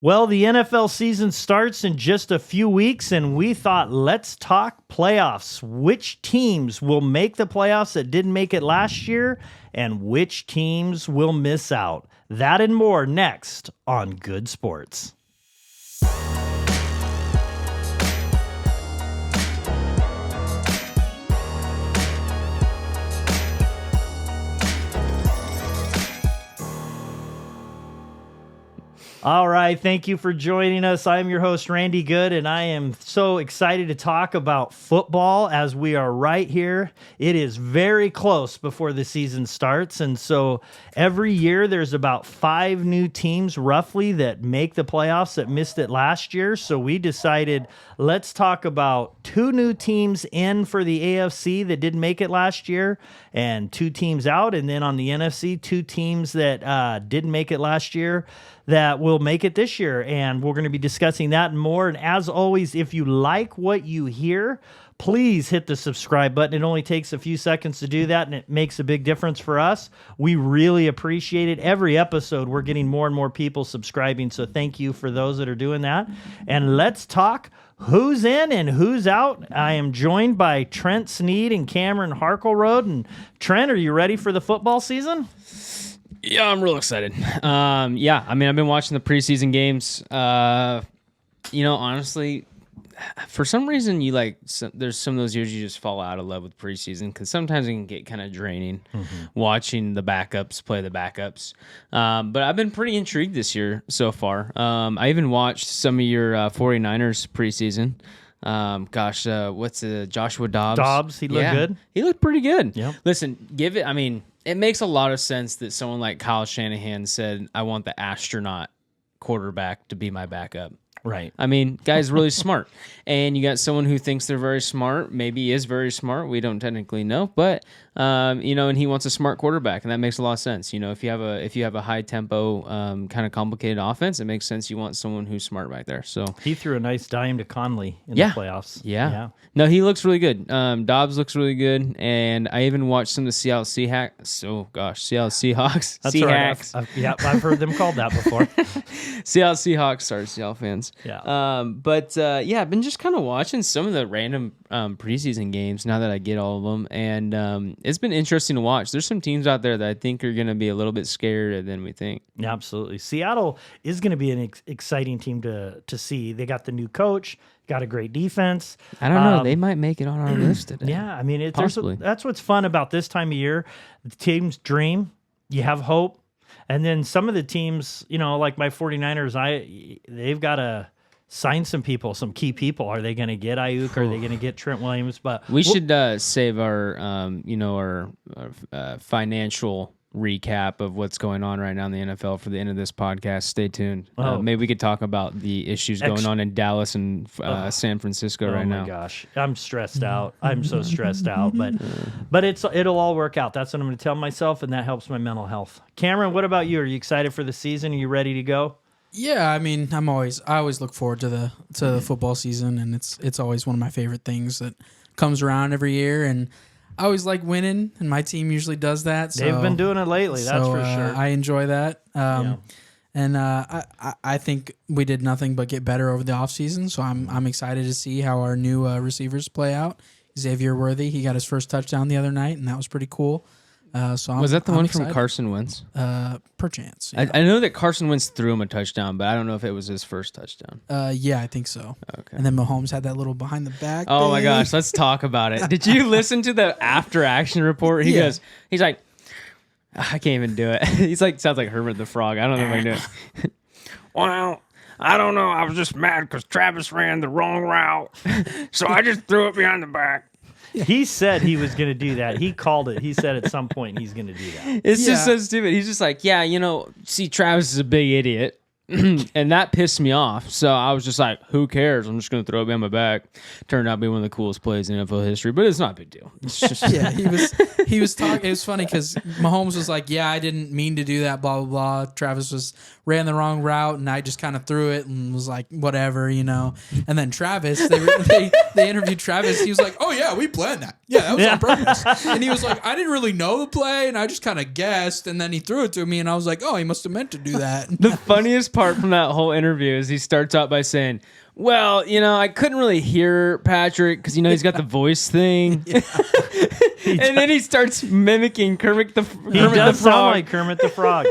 Well, the NFL season starts in just a few weeks, and we thought, let's talk playoffs. Which teams will make the playoffs that didn't make it last year, and which teams will miss out? That and more next on Goode Sports. All right, thank you for joining us. I am your host, Randy Goode, and I am so excited to talk about football as we are right here. It is very close before the season starts, and so every year there's about 5 new teams roughly that make the playoffs that missed it last year. So we decided, let's talk about 2 new teams in for the AFC that didn't make it last year and 2 teams out, and then on the NFC, 2 teams that didn't make it last year that will make it this year, and we're going to be discussing that and more. And as always, if you like what you hear, please hit the subscribe button. It only takes a few seconds to do that, and it makes a big difference for us. We really appreciate it. Every episode, we're getting more and more people subscribing, so thank you for those that are doing that. And let's talk who's in and who's out. I am joined by Trent Snead and Cameron Harkleroad. And Trent, are you ready for the football season? Yeah, I'm real excited. I've been watching the preseason games. Honestly, for some reason, there's some of those years you just fall out of love with preseason because sometimes it can get kind of draining watching the backups play the backups. But I've been pretty intrigued this year so far. I even watched some of your 49ers preseason. What's Joshua Dobbs? He looked good. He looked pretty good. Yep. Listen, it makes a lot of sense that someone like Kyle Shanahan said, I want the astronaut quarterback to be my backup. Right. I mean, guy's really smart. And you got someone who thinks they're very smart, maybe is very smart. We don't technically know, but and he wants a smart quarterback, and that makes a lot of sense. If you have a high tempo, kind of complicated offense, it makes sense you want someone who's smart back there. So he threw a nice dime to Conley in the playoffs. Yeah. No, he looks really good. Dobbs looks really good, and I even watched some of the Seattle Seahawks. That's right. I've heard them called that before. Seattle Seahawks, sorry, Seattle fans. Yeah. I've been just kind of watching some of the random preseason games now that I get all of them, and it's been interesting to watch. There's some teams out there that I think are going to be a little bit scarier than we think. Yeah, absolutely. Seattle is going to be an exciting team to see. They got the new coach, got a great defense. I don't know. They might make it on our list today. Yeah, I mean, possibly. That's what's fun about this time of year. The teams dream. You have hope. And then some of the teams, like my 49ers, they've got to sign some people, some key people. Are they going to get Ayuk? Are they going to get Trent Williams? But we should save our financial recap of what's going on right now in the NFL for the end of this podcast. Stay tuned. Maybe we could talk about the issues going on in Dallas and San Francisco right now. Oh my gosh, I'm stressed out. I'm so stressed out, but it'll all work out. That's what I'm going to tell myself, and that helps my mental health. Cameron, what about you? Are you excited for the season? Are you ready to go? Yeah, I mean, I always look forward to the football season, and it's always one of my favorite things that comes around every year, and I always like winning, and my team usually does that. So, they've been doing it lately, that's for sure. I enjoy that. And I think we did nothing but get better over the offseason, so I'm excited to see how our new receivers play out. Xavier Worthy, he got his first touchdown the other night, and that was pretty cool. Was that the one excited. From Carson Wentz? Perchance. Yeah. I know that Carson Wentz threw him a touchdown, but I don't know if it was his first touchdown. Yeah, I think so. Okay. And then Mahomes had that little behind the back. Oh thing. My gosh, let's talk about it. Did you listen to the after action report? He's like, I can't even do it. He's like, sounds like Herbert the Frog. I don't know if I can do it. Well, I don't know. I was just mad because Travis ran the wrong route, so I just threw it behind the back. He said he was going to do that. He called it. He said at some point he's going to do that. It's just so stupid. He's just like, see, Travis is a big idiot. And that pissed me off. So I was just like, who cares? I'm just going to throw it behind my back. Turned out to be one of the coolest plays in NFL history, but it's not a big deal. It's just he was talking. It was funny because Mahomes was like, I didn't mean to do that, blah, blah, blah. Travis ran the wrong route, and I just kind of threw it and was like, whatever, And then Travis, they interviewed Travis. He was like, oh, yeah, we planned that. Yeah, that was on purpose. And he was like, I didn't really know the play, and I just kind of guessed. And then he threw it to me, and I was like, oh, he must have meant to do that. The funniest part part from that whole interview is he starts out by saying, well, I couldn't really hear Patrick because, he's got the voice thing. And then he starts mimicking Kermit the Frog. He does sound like Kermit the Frog.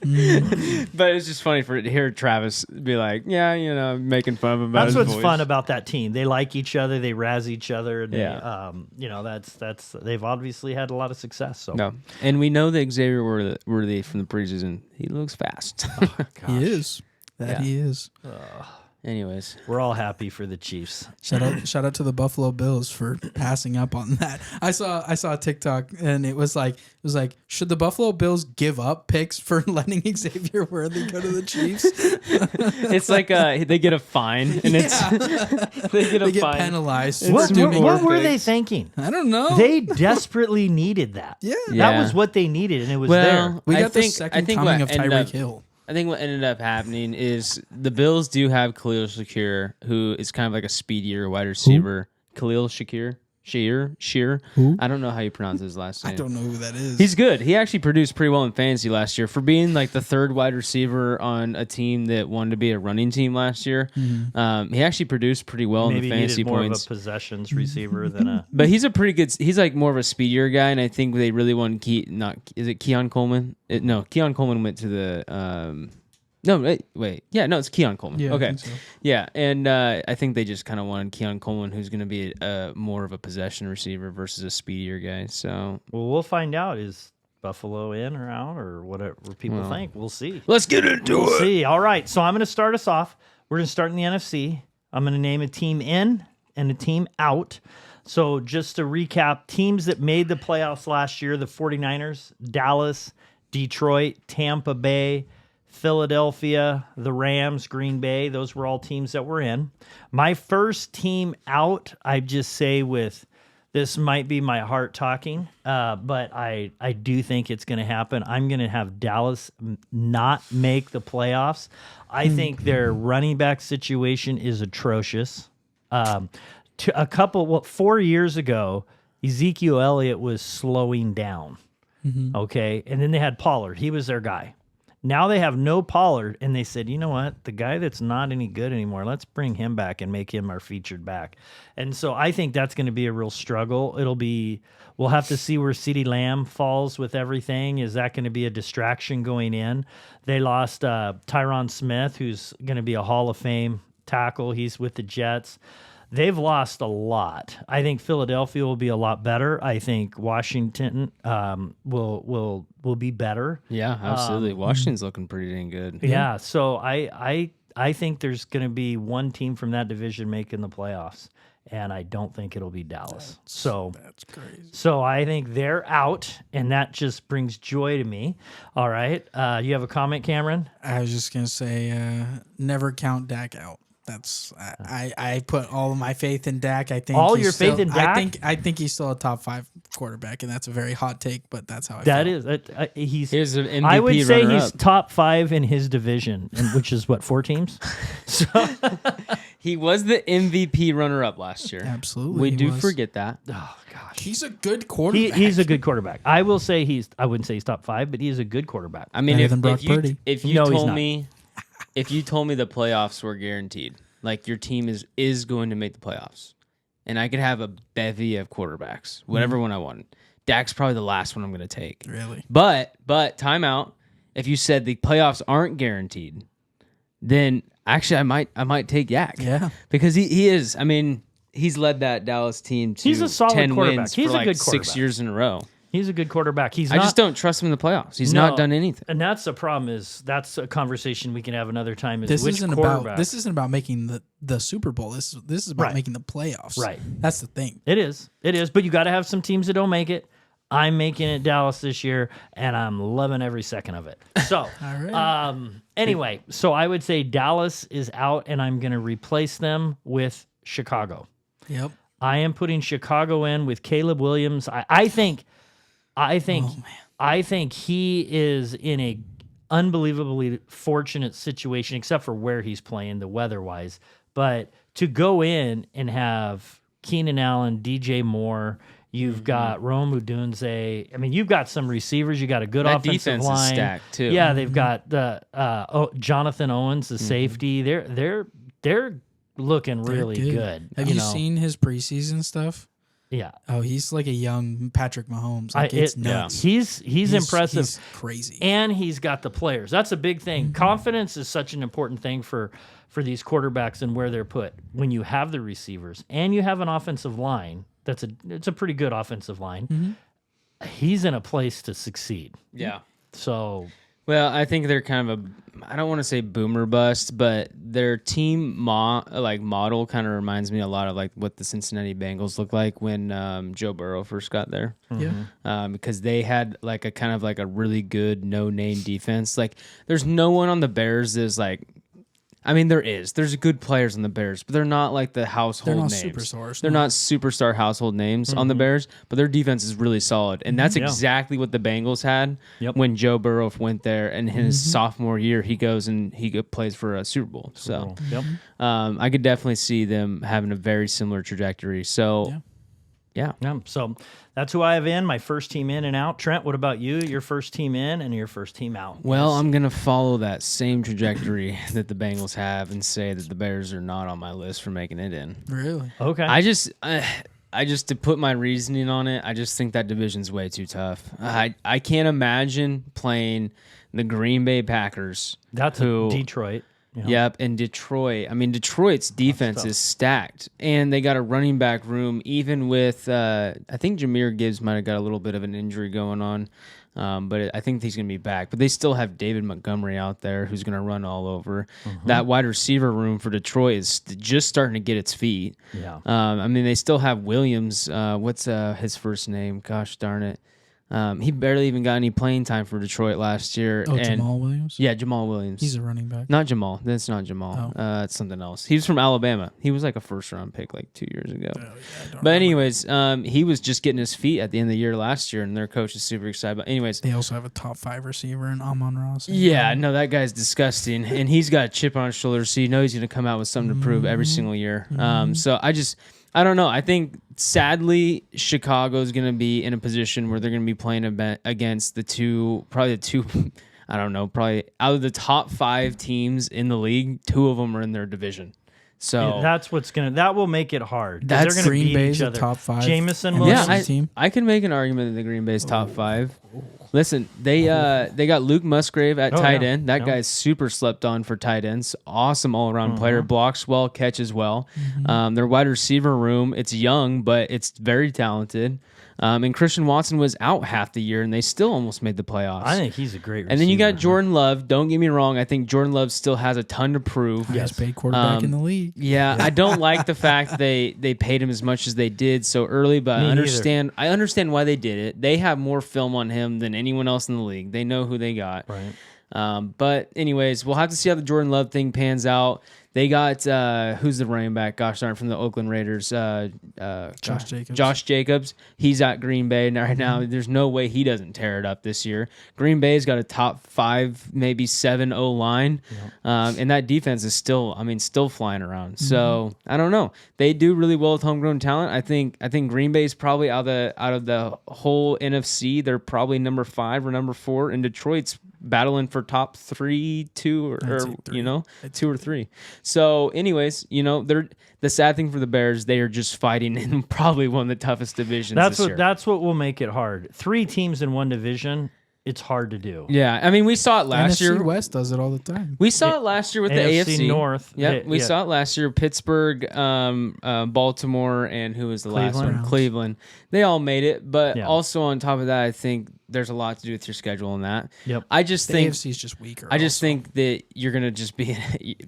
But it's just funny to hear Travis be like, making fun of him about That's his what's voice. fun about that team. They like each other. They razz each other. And Yeah. that's they've obviously had a lot of success. So No. And we know that Xavier Worthy from the preseason, he looks fast. He is. He is. Anyways. we're all happy for the Chiefs. Shout out to the Buffalo Bills for passing up on that. I saw a TikTok and it was like should the Buffalo Bills give up picks for letting Xavier Worthy go to the Chiefs? It's like they get a fine and it's they get fine. Penalized. What for were they picks. thinking? I don't know. They desperately needed that. Yeah. That was what they needed, and it was there. We I got think- the I second think coming what of ended Tyreek up- Hill. I think what ended up happening is the Bills do have Khalil Shakir, who is kind of like a speedier wide receiver. Khalil Shakir? Shear? Who? I don't know how you pronounce his last name. I don't know who that is. He's good. He actually produced pretty well in fantasy last year for being like the third wide receiver on a team that wanted to be a running team last year. He actually produced pretty well Maybe in the he fantasy needed more points. of a possessions receiver than a. But he's a pretty good. He's like more of a speedier guy, and I think they really want is it Keon Coleman? No, Keon Coleman went to the. No, wait. Yeah, no, it's Keon Coleman. Yeah, I okay. think so. Yeah, and I think they just kind of wanted Keon Coleman, who's going to be more of a possession receiver versus a speedier guy. So Well, we'll find out. Is Buffalo in or out or whatever people think? We'll see. let's get into We'll see. All right. So I'm going to start us off. We're going to start in the NFC. I'm going to name a team in and a team out. So just to recap, teams that made the playoffs last year, the 49ers, Dallas, Detroit, Tampa Bay, Philadelphia, the Rams, Green Bay. Those were all teams that were in. My first team out, I just say this might be my heart talking, but I do think it's going to happen. I'm going to have Dallas not make the playoffs. I think their running back situation is atrocious. 4 years ago, Ezekiel Elliott was slowing down. Okay. And then they had Pollard. He was their guy. Now they have no Pollard, and they said, you know what? The guy that's not any good anymore, let's bring him back and make him our featured back. And so I think that's going to be a real struggle. We'll have to see where CeeDee Lamb falls with everything. Is that going to be a distraction going in? They lost Tyron Smith, who's going to be a Hall of Fame tackle. He's with the Jets. They've lost a lot. I think Philadelphia will be a lot better. I think Washington will be better. Yeah, absolutely. Washington's looking pretty dang good. Yeah, so I think there's going to be one team from that division making the playoffs, and I don't think it'll be Dallas. That's crazy. So I think they're out, and that just brings joy to me. All right, you have a comment, Cameron? I was just gonna say, never count Dak out. That's I put all of my faith in Dak. I think All he's your faith in Dak? I think he's still a top 5 quarterback, and that's a very hot take, but that's how I That feel. is, he's. Here's an MVP I would say he's runner-up. top 5 in his division, which is what, 4 teams? So He was the MVP runner-up last year. Absolutely, We he do was. forget that. oh gosh. He's a good quarterback. He's a good quarterback. I will say I wouldn't say he's top 5, but he is a good quarterback. I mean, Better than Brock Purdy. if you No, he's told not. me, if you told me the playoffs were guaranteed, like your team is going to make the playoffs, and I could have a bevy of quarterbacks, whatever one I want. Dak's probably the last one I'm going to take. Really? But timeout. If you said the playoffs aren't guaranteed, then actually I might take Yak. Yeah. Because he is. I mean, he's led that Dallas team to He's a solid 10 quarterback. wins He's for a like good 6 quarterback. years in a row. He's a good quarterback. I just don't trust him in the playoffs. He's not done anything. And that's the problem. That's a conversation we can have another time. Is This which isn't quarterback? about making the Super Bowl. This is about Right. making the playoffs. Right. That's the thing. It is. But you got to have some teams that don't make it. I'm making it Dallas this year, and I'm loving every second of it. So, All right. anyway, so I would say Dallas is out, and I'm going to replace them with Chicago. Yep. I am putting Chicago in with Caleb Williams. I think he is in a unbelievably fortunate situation, except for where he's playing, the weather-wise. But to go in and have Keenan Allen, DJ Moore, You've got Rome Udunze. I mean, you've got some receivers. You got a good That offensive defense line. is stacked too. Yeah, they've got Jonathan Owens, the safety. They're looking really good. Have you seen his preseason stuff? Yeah. Oh, he's like a young Patrick Mahomes. Like, it's nuts. He's impressive. He's crazy. And he's got the players. That's a big thing. Confidence is such an important thing for these quarterbacks and where they're put. When you have the receivers and you have an offensive line, it's a pretty good offensive line. He's in a place to succeed. Yeah. So, well, I think they're kind of I don't want to say boomer bust, but their team model kind of reminds me a lot of like what the Cincinnati Bengals looked like when Joe Burrow first got there. Yeah. Because they had like a kind of like a really good no-name defense. Like there's no one on the Bears that's like, I mean, there's good players on the Bears, but they're not like the household names. They're not superstars. They're not superstar household names on the Bears, but their defense is really solid. And that's exactly what the Bengals had when Joe Burrow went there. And in his sophomore year, he goes and he plays for a Super Bowl. So I could definitely see them having a very similar trajectory. So, yeah. So that's who I have in, my first team in and out. Trent, what about you? Your first team in and your first team out? Well, I'm going to follow that same trajectory that the Bengals have and say that the Bears are not on my list for making it in. Really? Okay. I just to put my reasoning on it, I just think that division's way too tough. I can't imagine playing the Green Bay Packers. That's Detroit. Yep, and Detroit. I mean, Detroit's defense is stacked, and they got a running back room. Even with, I think Jahmyr Gibbs might have got a little bit of an injury going on, but I think he's going to be back. But they still have David Montgomery out there who's going to run all over. That wide receiver room for Detroit is just starting to get its feet. Yeah. I mean, they still have Williams. What's his first name? Gosh darn it. He barely even got any playing time for Detroit last year. Oh, Jamal Williams? Yeah, Jamal Williams. He's a running back. Not Jamal. That's not Jamal. It's something else. He was from Alabama. He was like a first-round pick like 2 years ago. But anyways, he was just getting his feet at the end of the year last year, and their coach is super excited. But anyways. They also have a top 5 receiver in Amon-Ra. Yeah, no, that guy's disgusting. And he's got a chip on his shoulder, so you know he's going to come out with something to prove every single year. So I don't know. I think, sadly, Chicago is going to be in a position where they're going to be playing against probably out of the top 5 teams in the league, 2 of them are in their division. So that's that will make it hard. That's they're going to beat Bay's each other. Top 5. Jameson, I can make an argument that the Green Bay's top 5. Listen, they got Luke Musgrave at tight end. That guy's super slept on for tight ends. Awesome all around player. Blocks well, catches well. Their wide receiver room, it's young, but it's very talented. And Christian Watson was out half the year, and they still almost made the playoffs. I think he's a great receiver. And then you got Jordan Love. Don't get me wrong. I think Jordan Love still has a ton to prove. Highest paid quarterback in the league. Yeah, I don't like the fact they paid him as much as they did so early, but I understand why they did it. They have more film on him than anyone else in the league. They know who they got. Right. But anyways, we'll have to see how the Jordan Love thing pans out. They got who's the running back? Gosh darn, from the Oakland Raiders. Josh Jacobs. Josh Jacobs. He's at Green Bay right now. There's no way he doesn't tear it up this year. Green Bay's got a top 5, maybe 7 O line, and that defense is still flying around. So I don't know. They do really well with homegrown talent. I think Green Bay's probably out of the whole NFC. They're probably number 5 or number 4, and Detroit's battling for top 3, 2, or 2 or 3. So, anyways, the sad thing for the Bears, they are just fighting in probably one of the toughest divisions this year. That's what will make it hard. 3 teams in one division, it's hard to do. Yeah, I mean, we saw it last year. NFC West does it all the time. We saw it last year with the AFC North. Yep, we saw it last year. Pittsburgh, Baltimore, and who was the last one? Cleveland. They all made it, but also on top of that, I think there's a lot to do with your schedule and that. Yep. I just think AFC is just weaker. I just think that you're gonna just be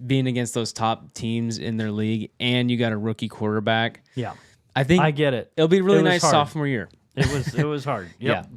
being against those top teams in their league, and you got a rookie quarterback. Yeah, I think I get it. It'll be really nice hard. sophomore year. It was hard. Yep.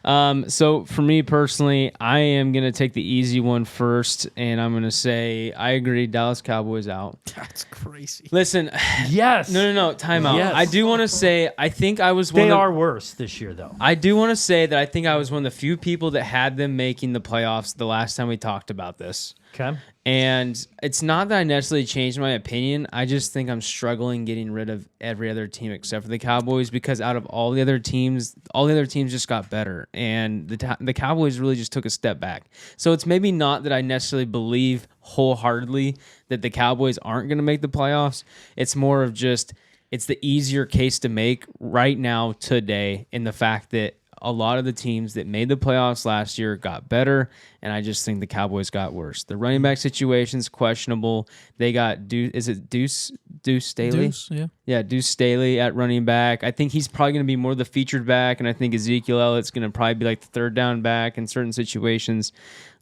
Yeah. So for me personally, I am going to take the easy one first, and I'm going to say I agree, Dallas Cowboys out. That's crazy. Listen, Yes. no, time out. Yes. I do want to say I think I was one They of the, are worse this year, though. I do want to say that I think I was one of the few people that had them making the playoffs the last time we talked about this. Okay. And it's not that I necessarily changed my opinion. I just think I'm struggling getting rid of every other team except for the Cowboys, because out of all the other teams just got better, and the Cowboys really just took a step back. So it's maybe not that I necessarily believe wholeheartedly that the Cowboys aren't going to make the playoffs. It's more of just it's the easier case to make right now today, in the fact that a lot of the teams that made the playoffs last year got better, and I just think the Cowboys got worse. The running back situation's questionable. They got Deuce Staley? Deuce, yeah. Yeah, Deuce Staley at running back. I think he's probably going to be more the featured back, and I think Ezekiel Elliott's going to probably be like the third down back in certain situations.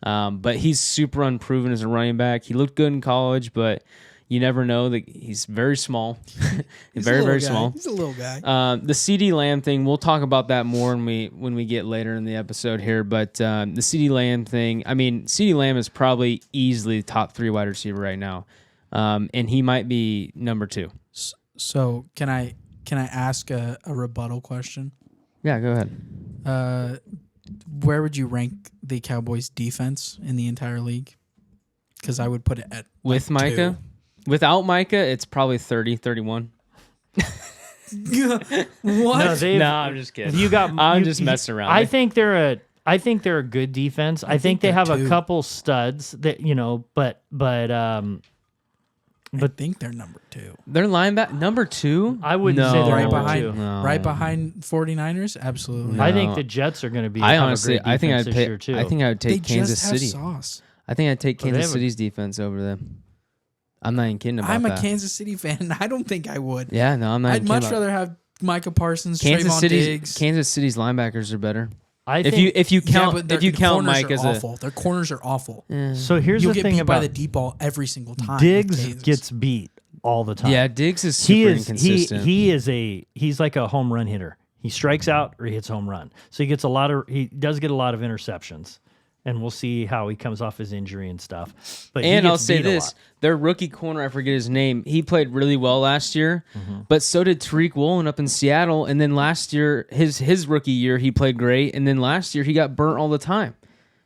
But he's super unproven as a running back. He looked good in college, but you never know. That he's very small, very small. He's a little guy. The CeeDee Lamb thing, we'll talk about that more when we get later in the episode here. But the CeeDee Lamb thing, I mean, CeeDee Lamb is probably easily top 3 wide receiver right now, and he might be number 2. So can I ask a rebuttal question? Yeah, go ahead. Where would you rank the Cowboys' defense in the entire league? Because I would put it at With like Micah? 2. Without Micah, it's probably 30, 31. What? No, I'm just kidding. I'm just messing around. I think they're a good defense. I think they have they're a couple studs that but I think they're number 2. They're linebacker number 2. I wouldn't No. say they're Right number behind, 2. No. right behind 49ers. Absolutely. I think the Jets are going to be. I have a honestly, great I think defense I'd this year pick. too. I think I would they take Kansas just have City. sauce. I think I'd take Well, they Kansas have a- City's defense over them. I'm not even kidding about I'm that. a Kansas City fan. I don't think I would. Yeah, no, I'm not. I'd even much kidding rather have Micah Parsons, Kansas Trayvon City's Diggs. Kansas City's linebackers are better. I If think you count but their if you count corners Mike are as awful. Their corners are awful. so. Here's You'll the get thing beat by about the deep ball every single time. with Diggs Kansas. gets beat all the time. yeah, Diggs is super he is inconsistent. he's like a home run hitter. He strikes out or he hits home run. So he does get a lot of interceptions. And we'll see how he comes off his injury and stuff. But And he I'll gets say beat a this: lot. their rookie corner, I forget his name. He played really well last year, Mm-hmm. but so did Tariq Woolen up in Seattle. And then last year, his rookie year, he played great. And then last year, he got burnt all the time.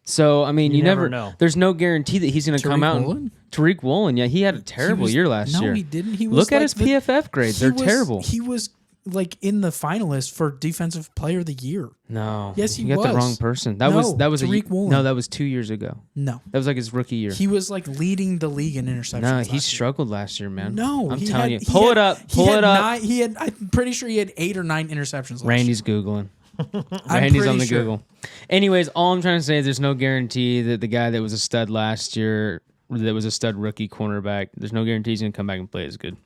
So I mean, you never know. There's no guarantee that he's going to come Tariq out. Woolen? Tariq Woolen, yeah, he had a terrible year last year. No, he didn't. He was Look at like his PFF grades; they're terrible. He was like in the finalist for Defensive Player of the Year. No, Yes, he you got the was. wrong person. That No, was Tariq Woolen. No, that was 2 years ago. No, That was like his rookie year. he was like leading the league in interceptions. No, last he year. struggled last year, man. No, I'm he telling had- you. he Pull had- it up. he Pull had it up. I'm pretty sure he had 8 or 9 interceptions. Last Randy's Googling. year. Randy's on the sure. Google. Anyways, all I'm trying to say is there's no guarantee that the guy that was a stud last year, that was a stud rookie cornerback, there's no guarantee he's going to come back and play as good.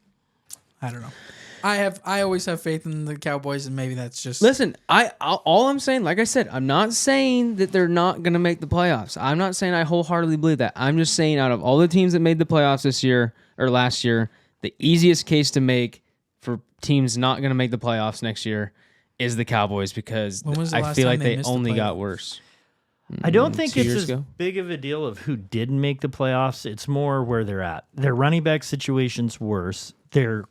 I don't know. I always have faith in the Cowboys, and maybe that's just Listen, all I'm saying, like I said, I'm not saying that they're not going to make the playoffs. I'm not saying I wholeheartedly believe that. I'm just saying out of all the teams that made the playoffs this year or last year, the easiest case to make for teams not going to make the playoffs next year is the Cowboys, because When was the I last feel time like they they missed the only got playoffs? worse. I don't think 2 it's years as ago. big of a deal of who didn't make the playoffs. It's more where they're at. Their running back situation's worse. Their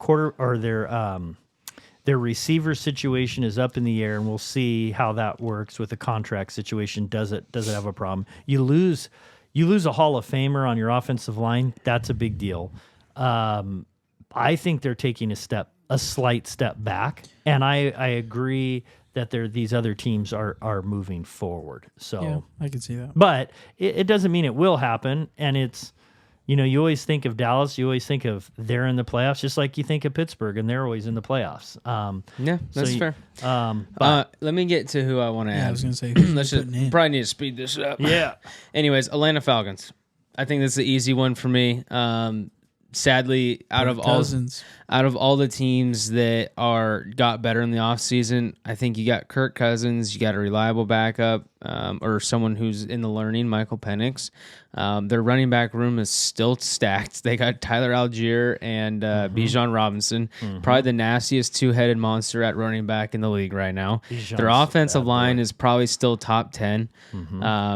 their receiver situation is up in the air, and we'll see how that works with the contract situation. Does it have a problem? You lose a Hall of Famer on your offensive line. That's a big deal. I think they're taking a slight step back, and I agree that these other teams are moving forward. So, Yeah, I can see that. but it doesn't mean it will happen. And it's, you always think of Dallas, you always think of they're in the playoffs, just like you think of Pittsburgh, and they're always in the playoffs. Yeah, that's so fair. But Let me get to who I want to Yeah, add. I was gonna say who's Let's just putting in? probably need to speed this up. yeah, Anyways, Atlanta Falcons. I think that's the easy one for me. Sadly, out of Cousins. all the teams that got better in the offseason, I think you got Kirk Cousins, you got a reliable backup, or someone who's in the learning, Michael Penix. Their running back room is still stacked. They got Tyler Algier and Bijan Robinson, probably the nastiest two-headed monster at running back in the league right now. Their offensive line is probably still top 10.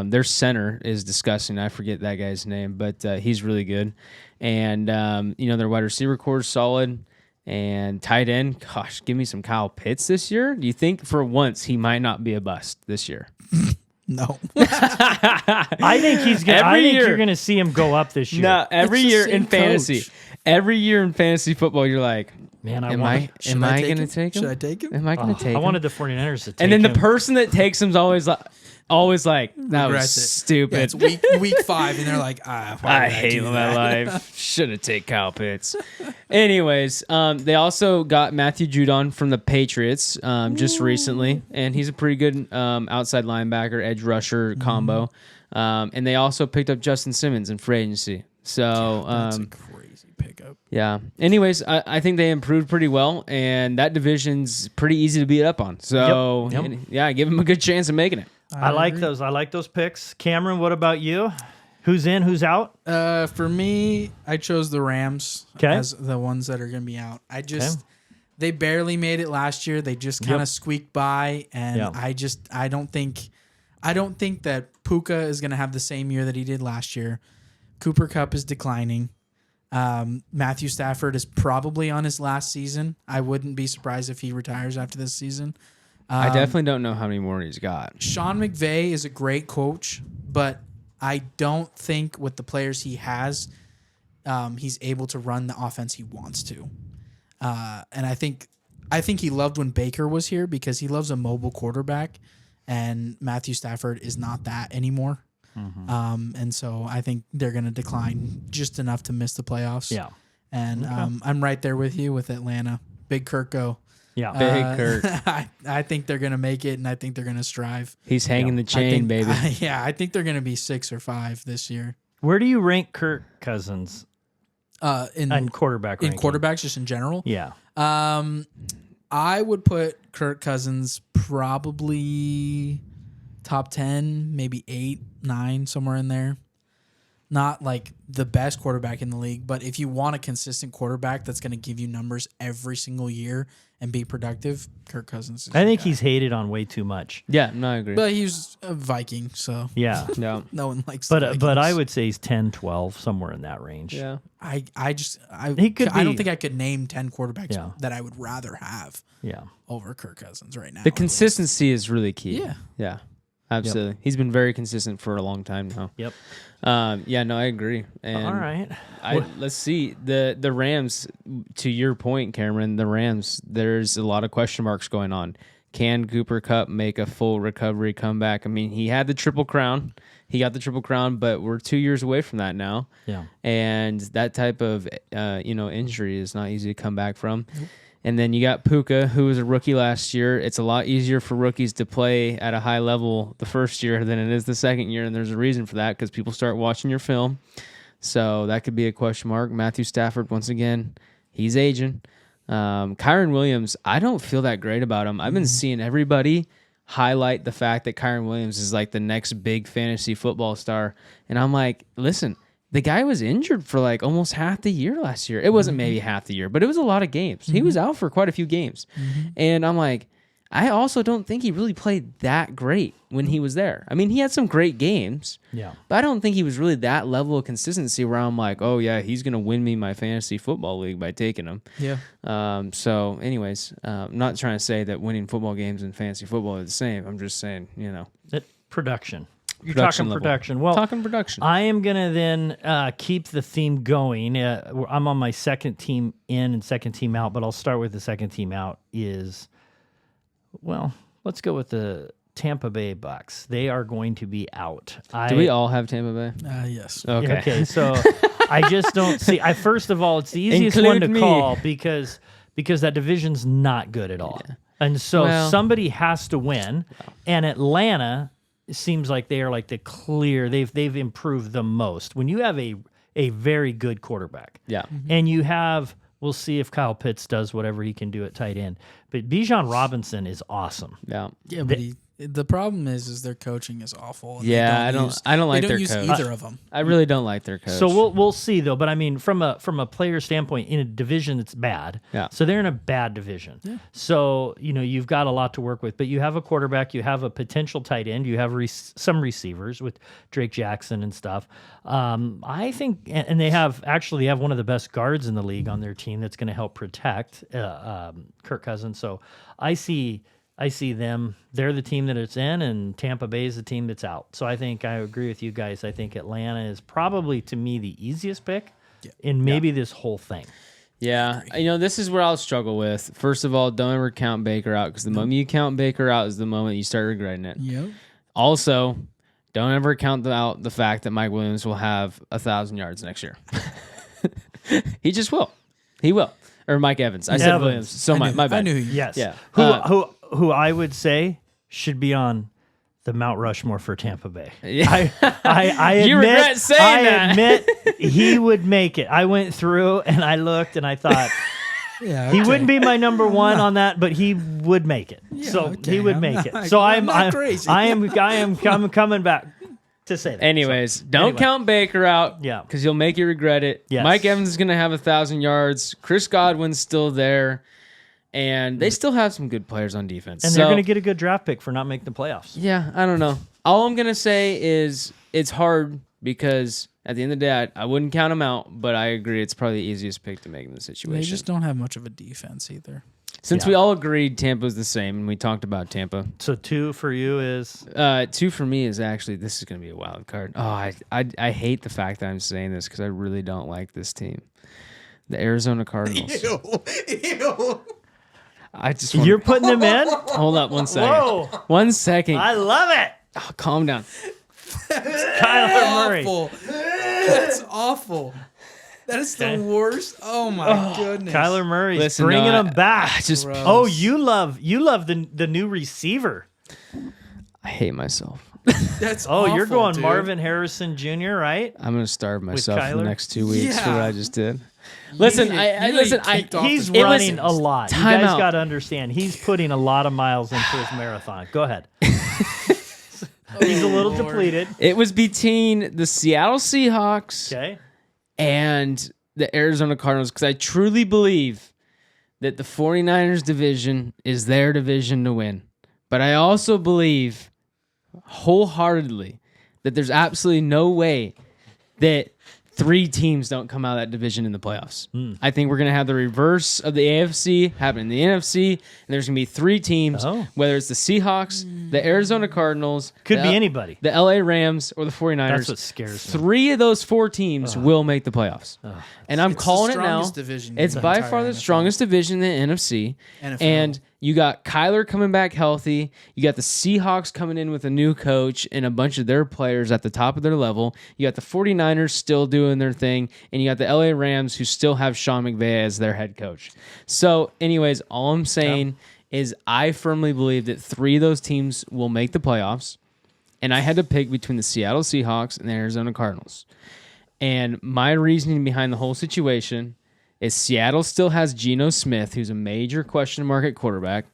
Their center is disgusting. I forget that guy's name, but he's really good. And, their wide receiver core is solid. And tight end, gosh, give me some Kyle Pitts this year. Do you think for once he might not be a bust this year? No. I think he's gonna. I think you're gonna see him go up this year. No, every It's the year same in fantasy, coach. every year in fantasy football, you're like, Man, am I going to take him? Should I take him? Am I going to take him? I wanted the 49ers to take And then the him. person that takes him's always like, that was Regrets it. stupid. Yeah, it's week 5, and they're like, why I would I hate do my that? life. Should have taken Kyle Pitts. Anyways, they also got Matthew Judon from the Patriots just recently, and he's a pretty good outside linebacker, edge rusher combo. And they also picked up Justin Simmons in free agency. So That's a crazy pickup. yeah. Anyways, I think they improved pretty well, and that division's pretty easy to beat up on. So Yep. yeah, give them a good chance of making it. I like those. I like those picks. Cameron, what about you? Who's in? Who's out? For me, I chose the Rams 'Kay. as the ones that are going to be out. They barely made it last year. They just kind of squeaked by, and Yeah. I don't think that Puka is going to have the same year that he did last year. Cooper Kupp is declining. Matthew Stafford is probably on his last season. I wouldn't be surprised if he retires after this season. I definitely don't know how many more he's got. Sean McVay is a great coach, but I don't think with the players he has, he's able to run the offense he wants to. And I think he loved when Baker was here because he loves a mobile quarterback, and Matthew Stafford is not that anymore. And so I think they're going to decline just enough to miss the playoffs. Yeah. And I'm right there with you with Atlanta. Big Kirk go. Yeah. Big Kirk. I think they're going to make it, and I think they're going to strive. He's hanging the chain, baby. I think they're going to be 6 or 5 this year. Where do you rank Kirk Cousins In quarterback in ranking? quarterbacks, just in general. Yeah. I would put Kirk Cousins probably top 10, maybe 8, 9, somewhere in there. Not like the best quarterback in the league, but if you want a consistent quarterback that's going to give you numbers every single year and be productive, Kirk Cousins is I think your guy. he's hated on way too much. Yeah, no, I agree. But he's a Viking, so Yeah. yeah. no one likes the Vikings. But I would say he's 10, 12, somewhere in that range. Yeah. I don't be- think I could name 10 quarterbacks Yeah. that I would rather have Yeah. over Kirk Cousins right now. The consistency is really key. Yeah. Yeah. Absolutely. He's been very consistent for a long time now. Yep. Yeah, no, I agree. And All right. let's see. The Rams, to your point, Cameron, the Rams, there's a lot of question marks going on. Can Cooper Kupp make a full recovery comeback? I mean, he had the Triple Crown. He got the Triple Crown, but we're 2 years away from that now. Yeah. And that type of injury is not easy to come back from. Nope. And then you got Puka, who was a rookie last year. It's a lot easier for rookies to play at a high level the first year than it is the second year, and there's a reason for that because people start watching your film. So that could be a question mark. Matthew Stafford, once again, he's aging. Kyron Williams, I don't feel that great about him. I've been seeing everybody highlight the fact that Kyron Williams is like the next big fantasy football star, and I'm like, listen, the guy was injured for like almost half the year last year. It wasn't maybe half the year, but it was a lot of games. He was out for quite a few games. And I'm like, I also don't think he really played that great when he was there. I mean, he had some great games, Yeah. but I don't think he was really that level of consistency where I'm like, oh, yeah, he's going to win me my fantasy football league by taking him. Yeah. So anyways, I'm not trying to say that winning football games and fantasy football are the same. I'm just saying, Production. You're Production talking level. production. Well, talking production. I am going to then keep the theme going. I'm on my second team in and second team out, but I'll start with the second team out let's go with the Tampa Bay Bucks. They are going to be out. Do we all have Tampa Bay? Yes. Okay. Okay, so I just don't see. First of all, it's the easiest one to Include me. call because that division's not good at all, and so somebody has to win. And Atlanta seems like they are like the clear. They've improved the most. When you have a very good quarterback, Yeah. and you have. We'll see if Kyle Pitts does whatever he can do at tight end. But Bijan Robinson is awesome. Yeah. Yeah, but The problem is their coaching is awful. And Yeah, I don't like they their don't use coach. either of them. I really don't like their coach. So we'll see though. But I mean, from a player standpoint, in a division that's bad, Yeah. So they're in a bad division. Yeah. So you've got a lot to work with. But you have a quarterback, you have a potential tight end, you have some receivers with Drake Jackson and stuff. I think, and they have one of the best guards in the league on their team that's going to help protect Kirk Cousins. So I see them. They're the team that it's in, and Tampa Bay is the team that's out. So I think I agree with you guys. I think Atlanta is probably, to me, the easiest pick in maybe this whole thing. Yeah, this is where I'll struggle with. First of all, don't ever count Baker out, because the moment you count Baker out is the moment you start regretting it. Yep. Also, don't ever count out the fact that Mike Williams will have 1,000 yards next year. He just will. He will. Or Mike Evans. I said Williams. So my bad. I knew. Yes. Yeah. Who I would say should be on the Mount Rushmore for Tampa Bay. Yeah. I You admit, regret saying that. admit he would make it. I went through and I looked and I thought Yeah, he wouldn't be my number one on that, but he would make it. So okay. he would I'm make not- it. So I'm not crazy. I am coming back to say that. Anyways, don't count Baker out. Yeah. Because you'll make you regret it. Yes. Mike Evans is going to have 1,000 yards. Chris Godwin's still there. And they still have some good players on defense. And they're going to get a good draft pick for not making the playoffs. Yeah, I don't know. All I'm going to say is it's hard because at the end of the day, I wouldn't count them out, but I agree it's probably the easiest pick to make in the situation. They just don't have much of a defense either. Since we all agreed Tampa's the same, and we talked about Tampa. So 2 for you is 2 for me is actually, this is going to be a wild card. Oh, I hate the fact that I'm saying this because I really don't like this team. The Arizona Cardinals. Ew. I just you're putting them in? hold up 1 second. Whoa. 1 second. I love it. Oh, calm down. Kyler Murray. Awful. That's awful. That is the worst. Oh my goodness. Kyler Murray's Listen, bringing no, him back. I just Gross. Oh, you love the new receiver. I hate myself. That's Oh, you're awful, going dude. Marvin Harrison Jr., right? I'm gonna starve myself for the Kyler? next 2 weeks for Yeah. what I just did. Listen, You I need listen. to kick off He's the- running a lot. You Time guys out. got to understand. He's putting a lot of miles into his marathon. Go ahead. He's a little Lord. depleted. It was between the Seattle Seahawks Okay. and the Arizona Cardinals because I truly believe that the 49ers division is their division to win. But I also believe wholeheartedly that there's absolutely no way that 3 teams don't come out of that division in the playoffs. I think we're going to have the reverse of the AFC happen in the NFC, and there's going to be 3 teams, whether it's the Seahawks, the Arizona Cardinals, Could the be anybody. the LA Rams, or the 49ers. That's what scares me. 3 of those 4 teams will make the playoffs. And I'm It's the calling it now. strongest division in It's the by entire far the NFL. strongest division in the NFC. NFL. And you got Kyler coming back healthy. You got the Seahawks coming in with a new coach and a bunch of their players at the top of their level. You got the 49ers still doing their thing. And you got the LA Rams who still have Sean McVay as their head coach. So, anyways, all I'm saying is I firmly believe that 3 of those teams will make the playoffs. And I had to pick between the Seattle Seahawks and the Arizona Cardinals. And my reasoning behind the whole situation is Seattle still has Geno Smith, who's a major question mark at quarterback,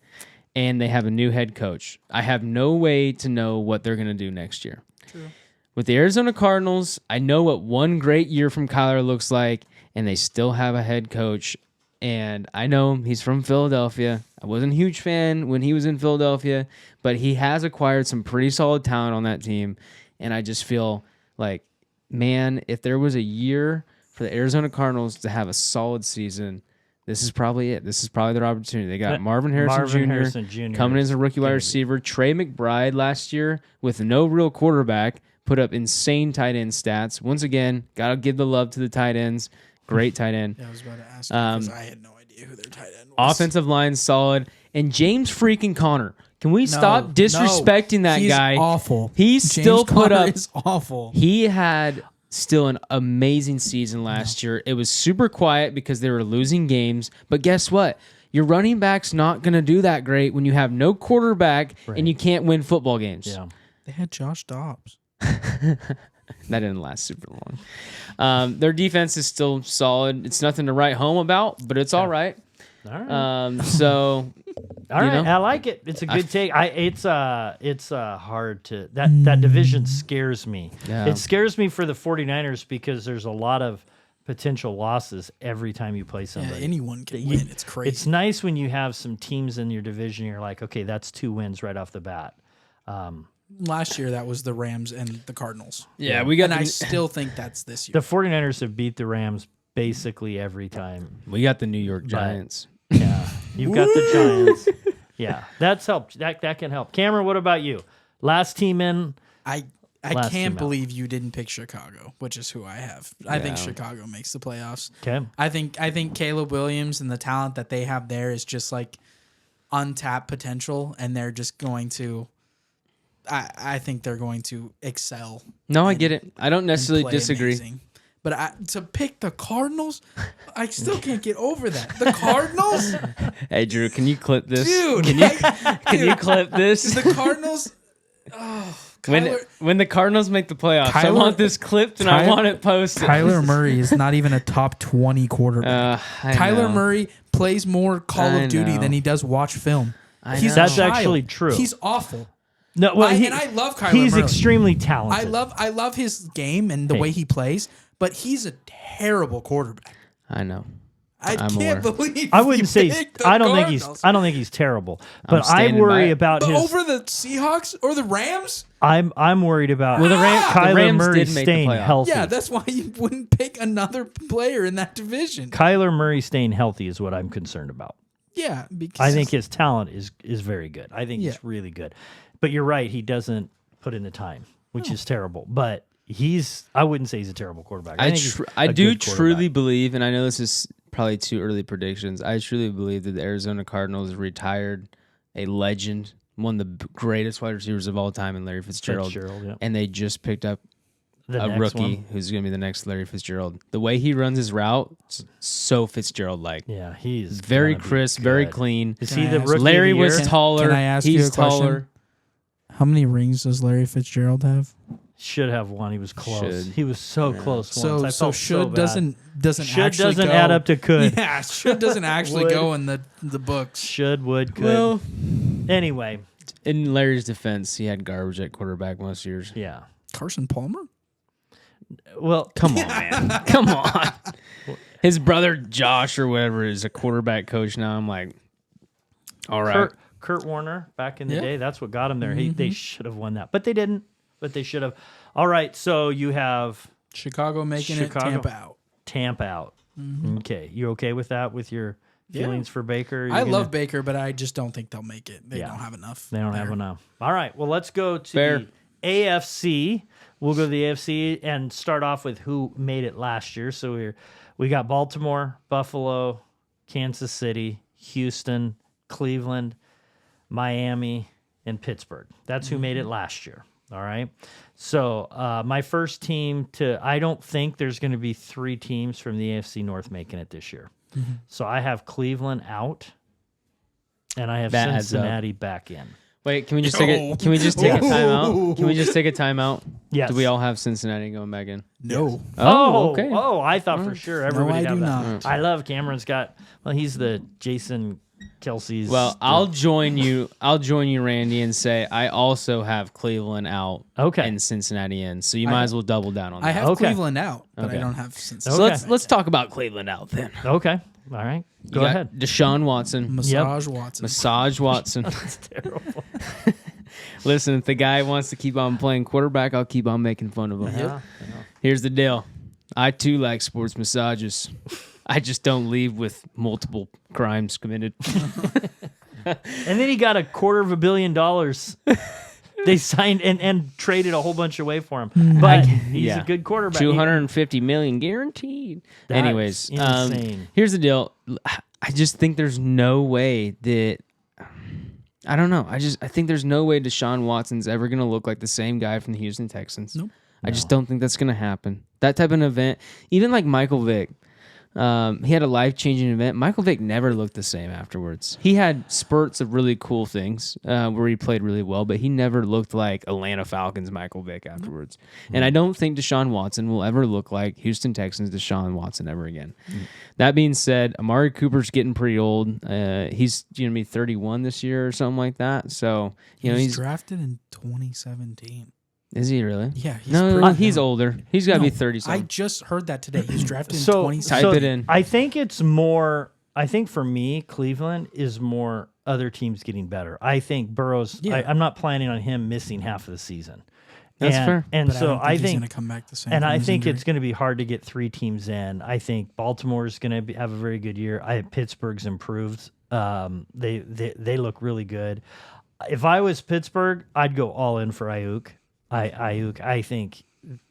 and they have a new head coach. I have no way to know what they're going to do next year. True. With the Arizona Cardinals, I know what one great year from Kyler looks like, and they still have a head coach. And I know him. He's from Philadelphia. I wasn't a huge fan when he was in Philadelphia, but he has acquired some pretty solid talent on that team. And I just feel like, man, if there was a year for the Arizona Cardinals to have a solid season, this is probably it. This is probably their opportunity. They got Marvin Harrison Jr. coming in as a rookie wide receiver. Trey McBride last year with no real quarterback put up insane tight end stats. Once again, got to give the love to the tight ends. Great tight end. Yeah, I was about to ask because I had no idea who their tight end was. Offensive line solid. And James freaking Conner. Can we stop disrespecting that He's guy? Awful. He's James still put Conner up. is awful. He had still an amazing season last year. It was super quiet because they were losing games. But guess what? Your running back's not going to do that great when you have no quarterback and you can't win football games. Yeah. They had Josh Dobbs. That didn't last super long. Their defense is still solid. It's nothing to write home about, but it's all right. All right. So, All right, know? I like it. It's a good take. It's hard to that division scares me. Yeah. It scares me for the 49ers because there's a lot of potential losses every time you play Yeah, somebody. anyone can win. It's crazy. It's nice when you have some teams in your division. You're like, okay, that's 2 wins right off the bat. Last year, that was the Rams and the Cardinals. yeah, we got And I the, still think that's this year. The 49ers have beat the Rams basically every time. we got the New York Giants. Yeah, you've got the Giants. Yeah, that's helped. That can help. Cameron, what about you? Last team in. I Last team can't out. believe you didn't pick Chicago, which is who I have. I think Yeah. Chicago makes the playoffs. Okay. I think Caleb Williams and the talent that they have there is just like untapped potential, and they're just going to. I think they're going to excel. No, I get it. I don't and necessarily play disagree. amazing. But to pick the Cardinals, I still can't get over that. The Cardinals, Hey, Drew, can you clip this? dude. Can you clip this? The Cardinals. Oh, Kyler, When the Cardinals make the playoffs, I Kyler- want this clipped and I want it posted. Kyler Murray is not even a top 20 quarterback. I Kyler know. Murray plays more Call I of Duty know. than he does watch film. I He's know. a That's child. actually true. He's awful. No, well, and I love Kyler He's Murray. extremely talented. I love his game and the way he plays, but he's a terrible quarterback. I know. I I'm can't aware. believe I wouldn't say. picked the I don't Cardinals. think he's terrible. But I standing by worry it. about But his. over the Seahawks or the Rams? I'm worried about. Well, the Kyler Rams Murray did make the staying playoffs. healthy. Yeah, that's why you wouldn't pick another player in that division. Kyler Murray staying healthy is what I'm concerned about. Yeah, because I think his talent is very good. I think Yeah. he's really good. But you're right, he doesn't put in the time, which is terrible. But I wouldn't say he's a terrible quarterback. I think he's I a do good truly quarterback. believe, and I know this is probably too early predictions. I truly believe that the Arizona Cardinals retired a legend, one of the greatest wide receivers of all time, in Larry Fitzgerald. yeah. And they just picked up The a next rookie one. who's going to be the next Larry Fitzgerald. The way he runs his route, it's so Fitzgerald-like. Yeah, he's Very gonna be crisp, very good. clean. Is Can he I the ask- rookie Larry of the was year? taller. Can I ask you He's a question? taller. How many rings does Larry Fitzgerald have? Should have one. He was close. Should. He was so close So once. I so felt should bad. doesn't Should actually doesn't go, add up to could. Yeah, should doesn't actually Would. go in the books. Should, would, could. Well, Anyway, in Larry's defense, he had garbage at quarterback most years. yeah. Carson Palmer? Well, Come on, man. Come on. His brother Josh or whatever is a quarterback coach now. I'm like, all right. Kurt Warner back in the Yeah. day, that's what got him there. They should have won that, but they didn't. But they should have. All right, so you have Chicago making Chicago. it, Tampa out. Tampa out. Okay, you okay with that? With your feelings for Baker? I love Baker, but I just don't think they'll make it. They Yeah. don't have enough. They don't have enough. All right, well, let's go to Fair. the AFC. We'll go to the AFC and start off with who made it last year. So we got Baltimore, Buffalo, Kansas City, Houston, Cleveland, Miami, and Pittsburgh. That's who made it last year. All right. So my first team I don't think there's going to be 3 teams from the AFC North making it this year. So I have Cleveland out, and I have That adds up. Cincinnati back in. Wait, can we just take a timeout? Can we just take a timeout? Yes. Do we all have Cincinnati going back in? No. Oh, okay. Oh, I thought for sure everybody I had do that. not. I love Cameron's got. Well, he's the Jason Kelsey's. Well, I'll join you. I'll join you, Randy, and say I also have Cleveland out Okay. and Cincinnati in. So you might as well double down on that. I have Okay. Cleveland out, but Okay. I don't have Cincinnati. So let's talk about Cleveland out then. Okay. All right. Go You got ahead. Deshaun Watson. Massage Watson. Massage Watson. That's terrible. Listen, if the guy wants to keep on playing quarterback, I'll keep on making fun of him. Yeah. Here's the deal. I too like sports massages. I just don't leave with multiple crimes committed. And then he got $250 million. They signed and traded a whole bunch away for him. But he's yeah. a good quarterback. 250 million guaranteed. That's Anyways, insane. here's the deal. I just think there's no way that I don't know. I think there's no way Deshaun Watson's ever going to look like the same guy from the Houston Texans. Nope. I just don't think that's going to happen. That type of event, even like Michael Vick, He had a life-changing event. Michael Vick never looked the same afterwards. He had spurts of really cool things where he played really well, but he never looked like Atlanta Falcons Michael Vick afterwards. And I don't think Deshaun Watson will ever look like Houston Texans Deshaun Watson ever again. That being said, Amari Cooper's getting pretty old. He's going to be 31 this year or something like that. So, he's drafted in 2017. Is he really? Yeah. He's older. He's got to be 30 something. I just heard that today. He's drafted in 2017. Type it in. I think it's more, for me, Cleveland is more other teams getting better. I think Burrow's, I'm not planning on him missing half of the season. That's fair. And but so I he's think going to come back the same. And I think it's going to be hard to get 3 teams in. I think Baltimore's going to have a very good year. Pittsburgh's improved. They look really good. If I was Pittsburgh, I'd go all in for Ayuk. I think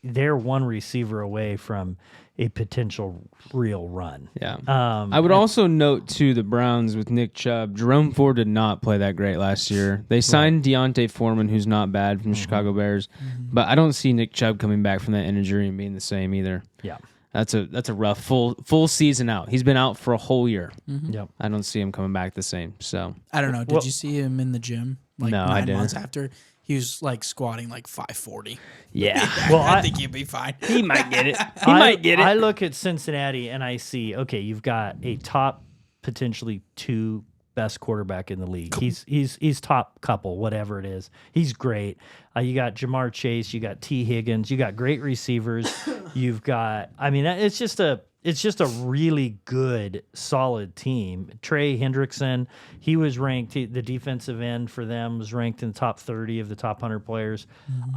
they're one receiver away from a potential real run. Yeah. I would also note, too, the Browns with Nick Chubb. Jerome Ford did not play that great last year. They signed Deontay Foreman, who's not bad, from the Chicago Bears. But I don't see Nick Chubb coming back from that injury and being the same either. Yeah. That's a rough full season out. He's been out for a whole year. Yep. I don't see him coming back the same. So I don't know. Did you see him in the gym? No, I didn't. 9 months after. He was like squatting like 540. Yeah. Well, I think he'd be fine. He might get it. Might get it. I look at Cincinnati and I see, okay, you've got a top potentially 2 best quarterback in the league. He's top couple, whatever it is. He's great. You got Jamar Chase, you got T. Higgins, you got great receivers. You've got, it's just a really good, solid team. Trey Hendrickson, he was ranked, the defensive end for them was ranked in the top 30 of the top 100 players.